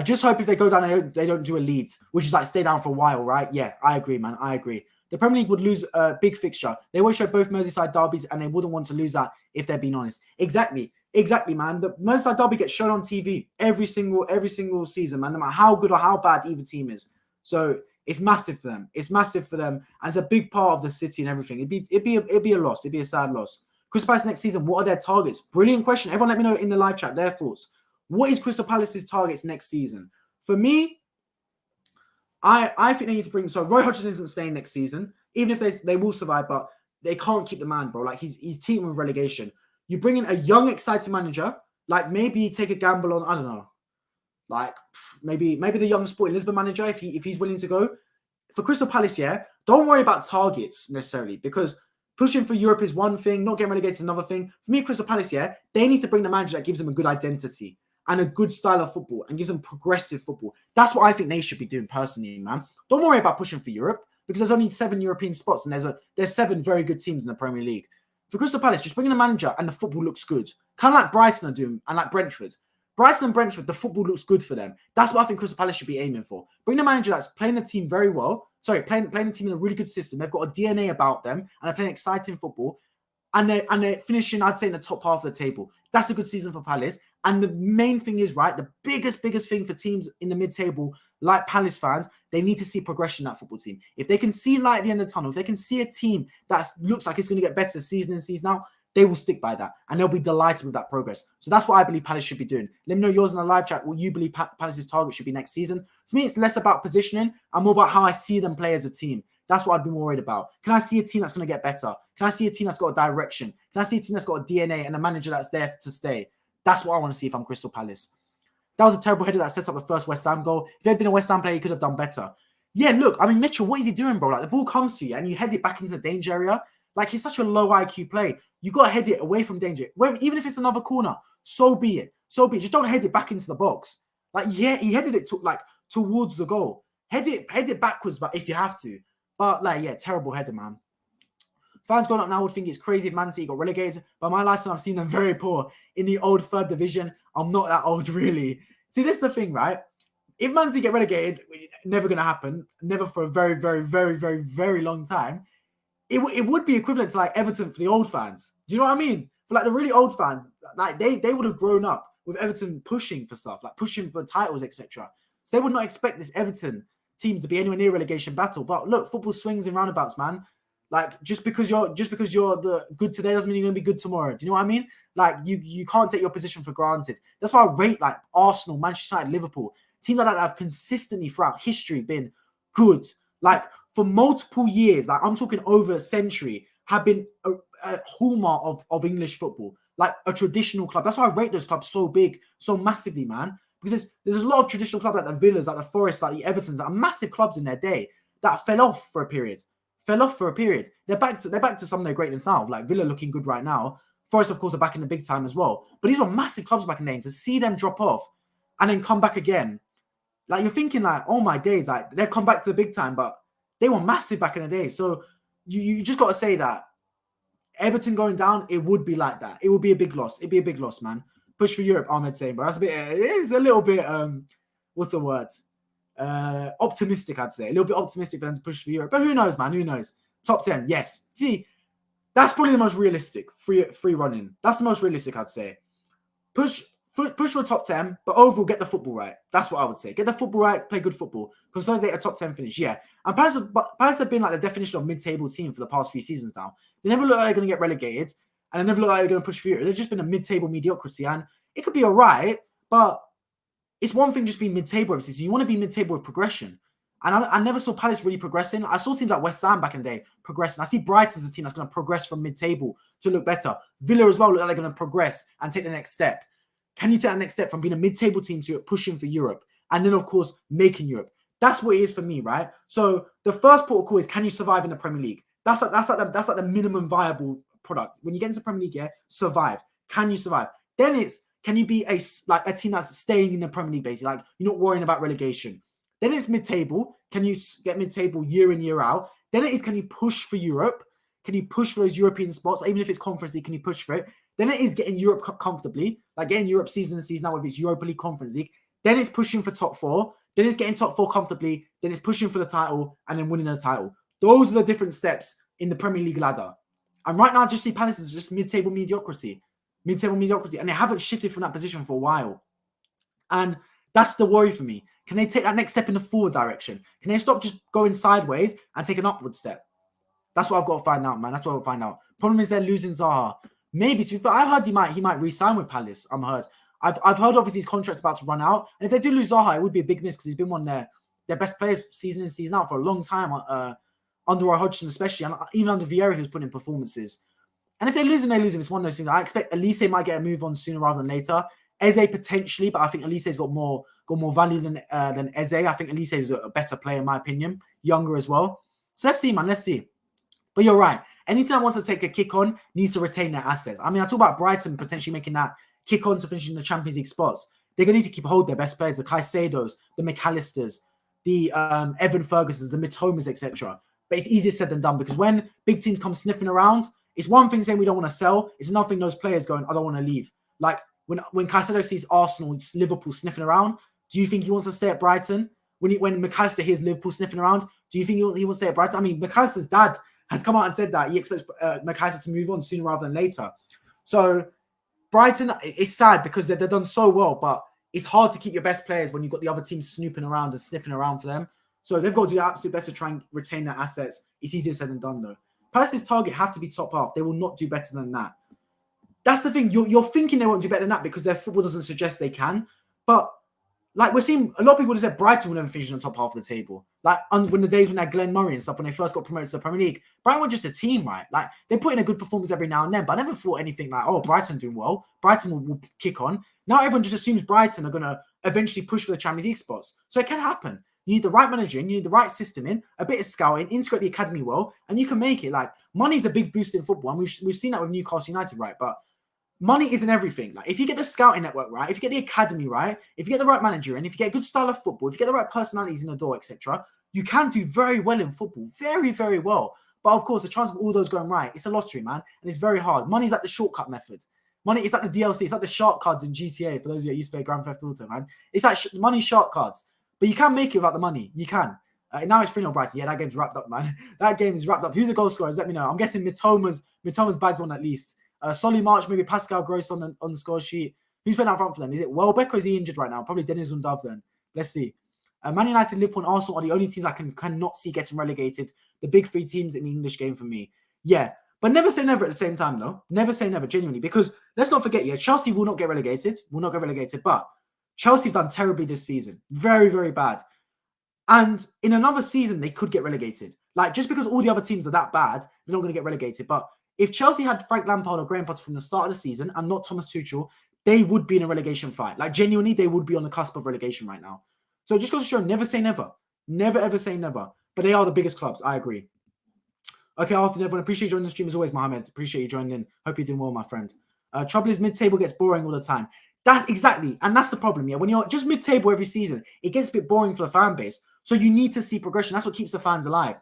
Just hope if they go down, they don't do a Leeds, which is like stay down for a while, right? Yeah, I agree, man. I agree. The Premier League would lose a big fixture. They always show both Merseyside derbies, and they wouldn't want to lose that if they're being honest. Exactly, man. The Merseyside derby gets shown on TV every single season, man. No matter how good or how bad either team is. So it's massive for them. It's massive for them, and it's a big part of the city and everything. It'd be a loss. It'd be a sad loss. Crystal Palace next season. What are their targets? Brilliant question. Everyone, let me know in the live chat their thoughts. What is Crystal Palace's targets next season? For me, I think they need to bring. So Roy Hodgson isn't staying next season, even if they will survive, but they can't keep the man, bro. Like he's teaming with relegation. You bring in a young, exciting manager, like maybe take a gamble on, I don't know, like maybe the young Sporting Lisbon manager if he's willing to go. For Crystal Palace, yeah, don't worry about targets necessarily, because pushing for Europe is one thing, not getting relegated is another thing. For me, Crystal Palace, yeah, they need to bring the manager that gives them a good identity and a good style of football and gives them progressive football. That's what I think they should be doing personally, man. Don't worry about pushing for Europe, because there's only 7 European spots and there's 7 very good teams in the Premier League. For Crystal Palace, just bring in a manager and the football looks good. Kind of like Brighton are doing and like Brentford. Brighton and Brentford, the football looks good for them. That's what I think Crystal Palace should be aiming for. Bring the manager that's playing the team very well. Sorry, playing the team in a really good system. They've got a DNA about them and they're playing exciting football. And they're finishing, I'd say, in the top half of the table. That's a good season for Palace. And the main thing is, right, the biggest thing for teams in the mid-table, like Palace fans, they need to see progression in that football team. If they can see light at the end of the tunnel, if they can see a team that looks like it's going to get better season in, season out, they will stick by that. And they'll be delighted with that progress. So that's what I believe Palace should be doing. Let me know yours in the live chat, what you believe Palace's target should be next season. For me, it's less about positioning and more about how I see them play as a team. That's what I'd be more worried about. Can I see a team that's going to get better? Can I see a team that's got a direction? Can I see a team that's got a DNA and a manager that's there to stay? That's what I want to see if I'm Crystal Palace. That was a terrible header that sets up the first West Ham goal. If he had been a West Ham player, he could have done better. Yeah, look, I mean, Mitchell, what is he doing, bro? Like, the ball comes to you and you head it back into the danger area. Like, he's such a low IQ play. You got to head it away from danger. Even if it's another corner, so be it. So be it. Just don't head it back into the box. Like, yeah, he headed it towards the goal. Head it backwards, but if you have to. But, like, yeah, terrible header, man. Fans going up now would think it's crazy if Man City got relegated. But my lifetime, I've seen them very poor in the old 3rd division. I'm not that old, really. See, this is the thing, right? If Man City get relegated, never going to happen. Never for a very, very, very, very, very long time. It would be equivalent to, like, Everton for the old fans. Do you know what I mean? For, like, the really old fans, like, they would have grown up with Everton pushing for stuff, like pushing for titles, etc. So they would not expect this Everton team to be anywhere near relegation battle. But look, football swings and roundabouts, man. Like, just because you're the good today doesn't mean you're gonna be good tomorrow. Do you know what I mean? Like, you can't take your position for granted. That's why I rate, like, Arsenal, Manchester United, Liverpool, teams like that have consistently throughout history been good. Like, for multiple years, like I'm talking over a century, have been a hallmark of English football, like a traditional club. That's why I rate those clubs so big, so massively, man. Because there's a lot of traditional clubs like the Villas, like the Forests, like the Evertons, that are massive clubs in their day that fell off for a period. They're back to some of their greatness now. Like Villa looking good right now. Forest, of course, are back in the big time as well. But these were massive clubs back in the day. And to see them drop off and then come back again, like you're thinking, like, oh my days, like they've come back to the big time, but they were massive back in the day. So you just got to say that Everton going down, it would be like that. It would be a big loss. It'd be a big loss, man. Push for Europe, Ahmed saying, but that's a bit. It's a little bit. What's the word? Optimistic, I'd say. A little bit optimistic for them to push for Europe. But who knows, man? Who knows? Top 10, yes. See, that's probably the most realistic free running. That's the most realistic, I'd say. Push for a top 10, but overall get the football right. That's what I would say. Get the football right, play good football, consolidate a top 10 finish. Yeah. And Palace have been like the definition of mid-table team for the past few seasons now. They never look like they're going to get relegated, and they never look like they're going to push for Europe. They've just been a mid-table mediocrity, and it could be all right, but it's one thing just being mid-table every season. You want to be mid-table with progression. And I never saw Palace really progressing. I saw teams like West Ham back in the day progressing. I see Brighton as a team that's going to progress from mid-table to look better. Villa as well look like they're going to progress and take the next step. Can you take that next step from being a mid-table team to pushing for Europe? And then, of course, making Europe. That's what it is for me, right? So the first port of call is, can you survive in the Premier League? That's like the minimum viable product. When you get into the Premier League, yeah, survive. Can you survive? Then it's, can you be a team that's staying in the Premier League, basically? Like, you're not worrying about relegation. Then it's mid-table. Can you get mid-table year in, year out? Then it is, can you push for Europe? Can you push for those European spots? Even if it's Conference League, can you push for it? Then it is getting Europe comfortably, like getting Europe season to season now with its Europa League, Conference League. Then it's pushing for top 4. Then it's getting top 4 comfortably. Then it's pushing for the title and then winning the title. Those are the different steps in the Premier League ladder. And right now, I just see Palace is just mid-table mediocrity. Mid-table mediocrity. And they haven't shifted from that position for a while. And that's the worry for me. Can they take that next step in the forward direction? Can they stop just going sideways and take an upward step? That's what I've got to find out, man. That's what I'll find out. Problem is they're losing Zaha. Maybe, to be fair, I heard he might re-sign with Palace. I'm heard. I've heard obviously his contract's about to run out. And if they do lose Zaha, it would be a big miss because he's been one of their best players season in, season out for a long time. Under Roy Hodgson especially, and even under Vieira, he was putting in performances. And if they lose him, they lose him. It's one of those things. I expect Elise might get a move on sooner rather than later. Eze potentially, but I think Elise's got more value than Eze. I think Elise is a better player in my opinion, younger as well. So let's see, man. Let's see. But you're right. Any team that wants to take a kick on needs to retain their assets. I mean, I talk about Brighton potentially making that kick on to finishing the Champions League spots. They're going to need to keep hold their best players, the Caicedos, the McAllisters, the Evan Fergusons, the Mitomas, etc. But it's easier said than done because when big teams come sniffing around, it's one thing saying we don't want to sell. It's another thing those players going, I don't want to leave. Like when Caicedo sees Arsenal, Liverpool sniffing around, do you think he wants to stay at Brighton? When McAllister hears Liverpool sniffing around, do you think he wants to stay at Brighton? I mean, McAllister's dad has come out and said that he expects McAllister to move on sooner rather than later. So Brighton, it's sad because they've done so well, but it's hard to keep your best players when you've got the other teams snooping around and sniffing around for them. So they've got to do their absolute best to try and retain their assets. It's easier said than done, though. Palace's target have to be top half. They will not do better than that. That's the thing. You're thinking they won't do better than that because their football doesn't suggest they can. But like we're seeing, a lot of people have said Brighton will never finish in the top half of the table. Like when the days when they had Glenn Murray and stuff, when they first got promoted to the Premier League, Brighton were just a team, right? Like they put in a good performance every now and then, but I never thought anything like, oh, Brighton doing well. Brighton will kick on. Now everyone just assumes Brighton are going to eventually push for the Champions League spots. So it can happen. You need the right manager in, you need the right system in, a bit of scouting, integrate the academy well, and you can make it. Like money's a big boost in football, and we've seen that with Newcastle United, right? But money isn't everything. Like if you get the scouting network right, if you get the academy right, if you get the right manager in, if you get a good style of football, if you get the right personalities in the door, etc., you can do very well in football, very, very well. But of course, the chance of all those going right, it's a lottery, man, and it's very hard. Money's like the shortcut method. Money is like the DLC. It's like the shark cards in GTA. For those of you that used to play Grand Theft Auto, man, it's like money shark cards. But you can make it without the money. You can. Now it's 3-0 Brighton. Yeah, that game's wrapped up, man. That game is wrapped up. Who's the goal scorers? Let me know. I'm guessing Mitoma's bagged one at least. Solly March, maybe Pascal Gross on the score sheet. Who's been out front for them? Is it Welbeck or is he injured right now? Probably Dennis Undav then. Let's see. Man United, Liverpool, and Arsenal are the only teams I cannot see getting relegated. The big three teams in the English game for me. Yeah. But never say never at the same time, though. Never say never, genuinely. Because let's not forget, Chelsea will not get relegated. But Chelsea have done terribly this season. Very, very bad. And in another season, they could get relegated. Like, just because all the other teams are that bad, they're not going to get relegated. But if Chelsea had Frank Lampard or Graham Potter from the start of the season and not Thomas Tuchel, they would be in a relegation fight. Like, genuinely, they would be on the cusp of relegation right now. So it just goes to show, never say never. Never, ever say never. But they are the biggest clubs. I agree. Okay, after everyone, appreciate you joining the stream as always, Mohammed. Appreciate you joining in. Hope you're doing well, my friend. Trouble is mid-table gets boring all the time. That's exactly, and that's the problem, yeah. When you're just mid-table every season, it gets a bit boring for the fan base. So you need to see progression. That's what keeps the fans alive.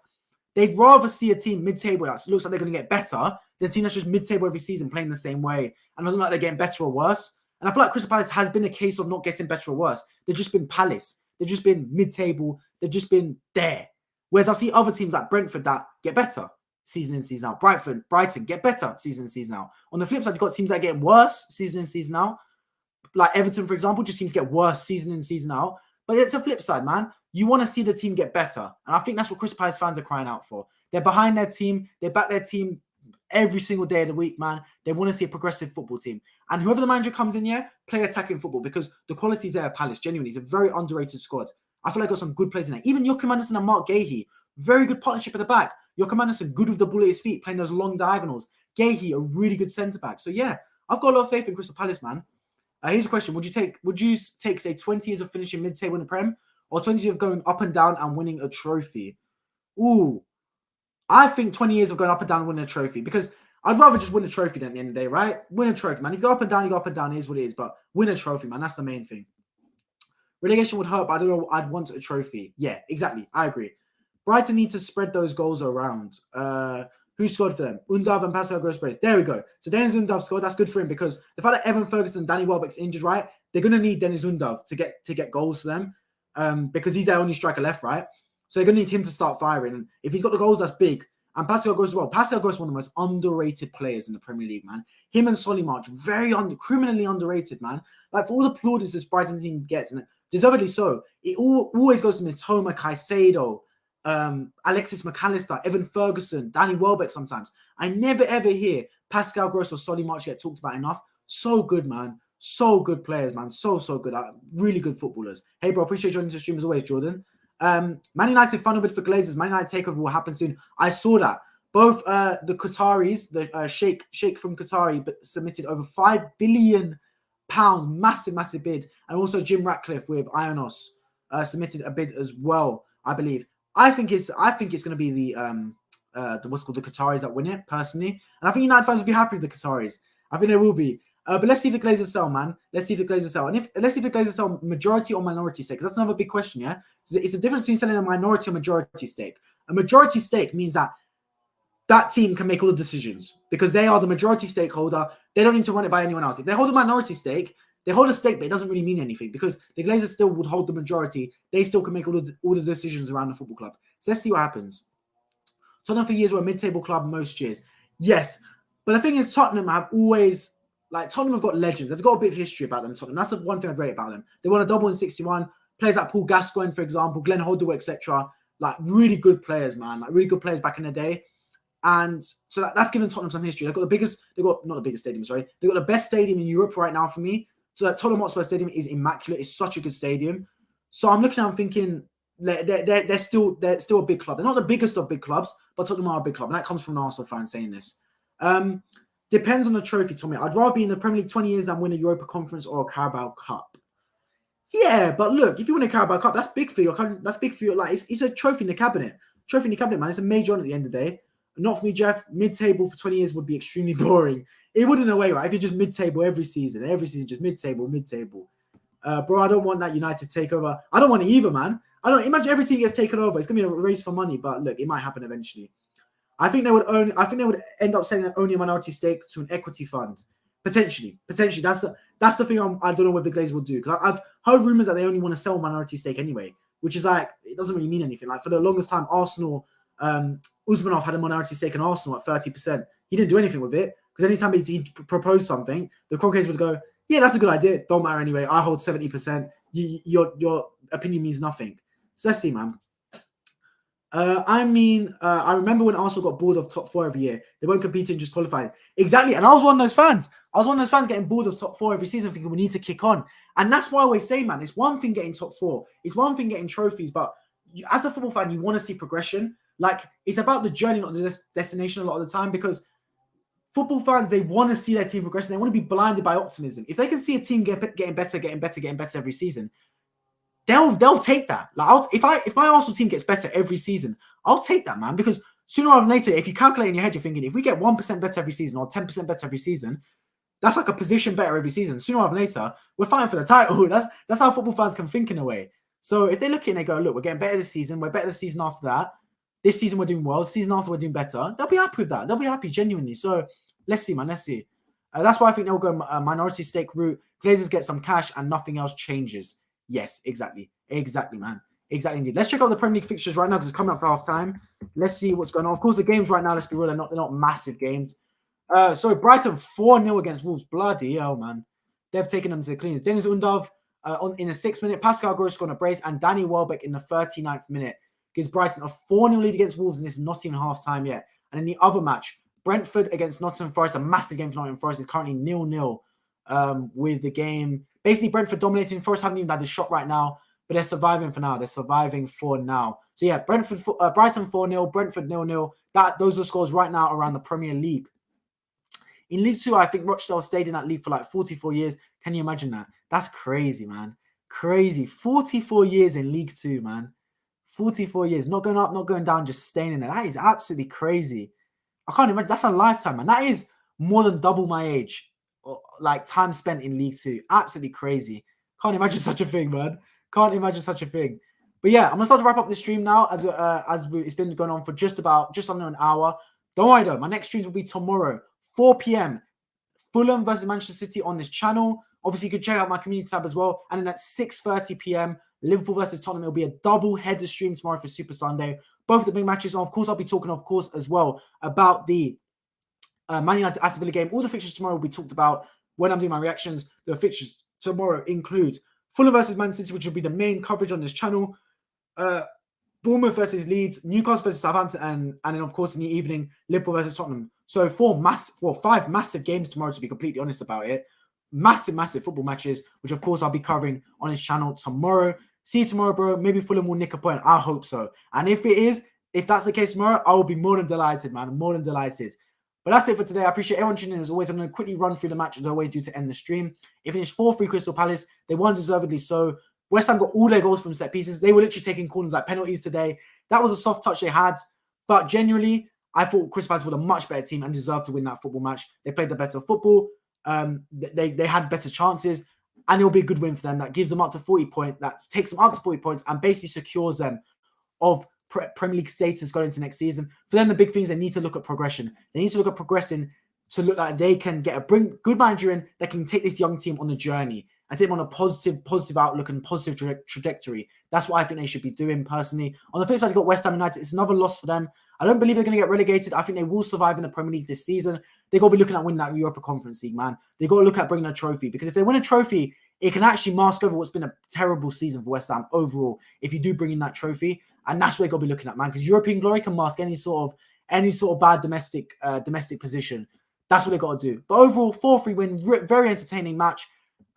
They'd rather see a team mid-table that looks like they're going to get better than a team that's just mid-table every season playing the same way and doesn't look like they're getting better or worse. And I feel like Crystal Palace has been a case of not getting better or worse. They've just been Palace. They've just been mid-table. They've just been there. Whereas I see other teams like Brentford that get better season in, season out. Brighton get better season in, season out. On the flip side, you've got teams that get worse season in, season out. Like Everton, for example, just seems to get worse season in, season out. But it's a flip side, man. You want to see the team get better. And I think that's what Crystal Palace fans are crying out for. They're behind their team. They back their team every single day of the week, man. They want to see a progressive football team. And whoever the manager comes in here, play attacking football because the quality is there at Palace. Genuinely, it's a very underrated squad. I feel like got some good players in there. Even Joachim Anderson and Mark Gahey, very good partnership at the back. Joachim Anderson, good with the ball at his feet, playing those long diagonals. Gahey, a really good centre-back. So yeah, I've got a lot of faith in Crystal Palace, man. Here's a question. Would you take, say, 20 years of finishing mid-table in the Prem or 20 years of going up and down and winning a trophy? Ooh, I think 20 years of going up and down and winning a trophy because I'd rather just win a trophy than at the end of the day, right? Win a trophy, man. If you go up and down, you go up and down. It is what it is. But win a trophy, man. That's the main thing. Relegation would hurt, but I don't know. I'd want a trophy. Yeah, exactly. I agree. Brighton need to spread those goals around. Who scored for them? Undav and Pascal Gross-Brace. There we go. So Dennis Undav scored. That's good for him because the fact that Evan Ferguson and Danny Welbeck's injured, right? They're going to need Dennis Undav to get goals for them because he's their only striker left, right? So they're going to need him to start firing. And if he's got the goals, that's big. And Pascal Gross as well. Pascal Gross is one of the most underrated players in the Premier League, man. Him and Solly March, criminally underrated, man. Like, for all the plaudits this Brighton team gets, and deservedly so, it always goes to Mitoma, Caicedo, Alexis McAllister, Evan Ferguson, Danny Welbeck sometimes. I never ever hear Pascal Gross or Solly March get talked about enough. So good, man. So good players, man. So good. Really good footballers. Hey, bro, appreciate joining the stream as always, Jordan. Man United final bid for Glazers. Man United takeover will happen soon. I saw that. Both the Qataris, the Sheikh from Qatari, submitted over £5 billion, massive bid, and also Jim Ratcliffe with Ionos submitted a bid as well, I believe. I think it's going to be the what's called the Qataris that win it personally, and I think United fans will be happy with the Qataris. I think they will be. But let's see if the Glazers sell, man. Let's see if the Glazers sell, and let's see if the Glazers sell majority or minority stake, because that's another big question. Yeah, it's a difference between selling a minority or majority stake. A majority stake means that team can make all the decisions because they are the majority stakeholder. They don't need to run it by anyone else. If they hold a minority stake, they hold a stake, but it doesn't really mean anything because the Glazers still would hold the majority. They still can make all the decisions around the football club. So let's see what happens. Tottenham for years were a mid-table club most years. Yes, but the thing is, Tottenham have always, Tottenham have got legends. They've got a bit of history about them, Tottenham. That's the one thing I'd rate about them. They won a double in 61. Players like Paul Gascoigne, for example, Glenn Hoddle, etc. Really good players, man. Really good players back in the day. And so that's given Tottenham some history. They've got not the biggest stadium, sorry. They've got the best stadium in Europe right now for me. So that Tottenham Hotspur Stadium is immaculate. It's such a good stadium. So I'm looking at them thinking they're still a big club. They're not the biggest of big clubs, but Tottenham are a big club. And that comes from an Arsenal fan saying this. Depends on the trophy, Tommy. I'd rather be in the Premier League 20 years than win a Europa Conference or a Carabao Cup. Yeah, but look, if you win a Carabao Cup, that's big for your country. That's big for your it's a trophy in the cabinet. Trophy in the cabinet, man. It's a major honor at the end of the day. Not for me, Jeff. Mid-table for 20 years would be extremely boring. It would in a way, right? If you're just mid-table every season just mid-table. Bro, I don't want that United takeover. I don't want it either, man. I don't imagine every team gets taken over. It's gonna be a race for money, but look, it might happen eventually. I think they would end up selling only a minority stake to an equity fund. Potentially. That's the thing I don't know what the Glazers will do. Because I've heard rumors that they only want to sell minority stake anyway, which is it doesn't really mean anything. For the longest time, Arsenal, Usmanov had a minority stake in Arsenal at 30%. He didn't do anything with it because anytime he proposed something, the Croquets would go, yeah, that's a good idea. Don't matter anyway. I hold 70%. Your opinion means nothing. So let's see, man. I remember when Arsenal got bored of top four every year. They weren't competing, just qualifying. Exactly. And I was one of those fans. Getting bored of top four every season, thinking we need to kick on. And that's why I always say, man, it's one thing getting top four. It's one thing getting trophies. But as a football fan, you want to see progression. It's about the journey, not the destination a lot of the time, because football fans, they want to see their team progressing. They want to be blinded by optimism. If they can see a team getting better every season, they'll take that. If my Arsenal team gets better every season, I'll take that, man. Because sooner or later, if you calculate in your head, you're thinking if we get 1% better every season or 10% better every season, that's like a position better every season. Sooner or later, we're fighting for the title. That's how football fans can think in a way. So if they look at it and they go, look, we're getting better this season, we're better the season after that. This season we're doing well. The season after we're doing better. They'll be happy with that. They'll be happy genuinely. So let's see, man. Let's see. That's why I think they'll go a minority stake route. Glazers get some cash and nothing else changes. Yes, exactly. Exactly, man. Exactly indeed. Let's check out the Premier League fixtures right now because it's coming up for half time. Let's see what's going on. Of course, the games right now, let's be real, they're not massive games. So Brighton 4-0 against Wolves. Bloody hell, man. They've taken them to the cleaners. Dennis Undav in the 6th minute. Pascal Gross scored a brace. And Danny Welbeck in the 39th minute gives Brighton a 4-0 lead against Wolves. And this is not even half time yet. And in the other match, Brentford against Nottingham Forest. A massive game for Nottingham Forest. Is currently 0-0 with the game. Basically, Brentford dominating. Forest haven't even had a shot right now. But they're surviving for now. They're surviving for now. So yeah, Brighton 4-0, Brentford 0-0. Those are scores right now around the Premier League. In League 2, I think Rochdale stayed in that league for 44 years. Can you imagine that? That's crazy, man. Crazy. 44 years in League 2, man. 44 years. Not going up, not going down, just staying in there. That is absolutely crazy. I can't imagine. That's a lifetime, man. That is more than double my age. Time spent in League 2. Absolutely crazy. Can't imagine such a thing, man. Can't imagine such a thing. But yeah, I'm going to start to wrap up this stream now as it's been going on for just under an hour. Don't worry though, my next streams will be tomorrow, 4 p.m. Fulham versus Manchester City on this channel. Obviously, you can check out my community tab as well. And then at 6:30 p.m., Liverpool versus Tottenham. It'll be a double-header stream tomorrow for Super Sunday. Both the big matches. And of course, I'll be talking, of course, as well about the Man United Aston Villa game. All the fixtures tomorrow will be talked about when I'm doing my reactions. The fixtures tomorrow include Fulham versus Man City, which will be the main coverage on this channel. Bournemouth versus Leeds, Newcastle versus Southampton, and then of course in the evening, Liverpool versus Tottenham. So 5 massive games tomorrow, to be completely honest about it. Massive football matches, which of course I'll be covering on his channel tomorrow. See you tomorrow, bro. Maybe Fulham will nick a point. I hope so. And if that's the case tomorrow, I will be more than delighted, man. More than delighted. But that's it for today. I appreciate everyone tuning in as always. I'm going to quickly run through the match as I always do to end the stream. It finished 4-3 Crystal Palace. They won deservedly so. West Ham got all their goals from set pieces. They were literally taking corners like penalties today. That was a soft touch they had. But genuinely, I thought Crystal Palace were a much better team and deserved to win that football match. They played the better football. They had better chances. And it'll be a good win for them. That gives them up to 40 points. That takes them up to 40 points and basically secures them of Premier League status going into next season. For them, the big thing is they need to look at progression. They need to look at progressing to look like they can bring good manager in that can take this young team on the journey and take them on a positive outlook and positive trajectory. That's what I think they should be doing personally. On the flip side, you've got West Ham United. It's another loss for them. I don't believe they're going to get relegated. I think they will survive in the Premier League this season. They've got to be looking at winning that Europa Conference League, man. They've got to look at bringing a trophy, because if they win a trophy, it can actually mask over what's been a terrible season for West Ham overall if you do bring in that trophy. And that's what they've got to be looking at, man, because European glory can mask any sort of bad domestic position. That's what they've got to do. But overall, 4-3 win, very entertaining match.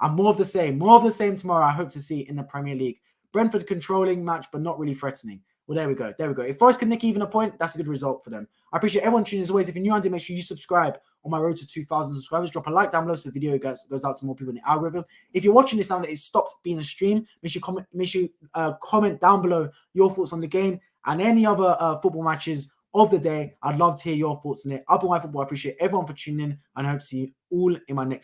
And more of the same tomorrow, I hope to see in the Premier League. Brentford controlling match, but not really threatening. Well, there we go. If Forest can nick even a point, that's a good result for them. I appreciate everyone tuning in as always. If you're new on it, make sure you subscribe on my road to 2,000 subscribers. Drop a like down below so the video goes out to more people in the algorithm. If you're watching this now that it's stopped being a stream, make sure comment down below your thoughts on the game and any other football matches of the day. I'd love to hear your thoughts on it. Up on my football, I appreciate everyone for tuning in, and I hope to see you all in my next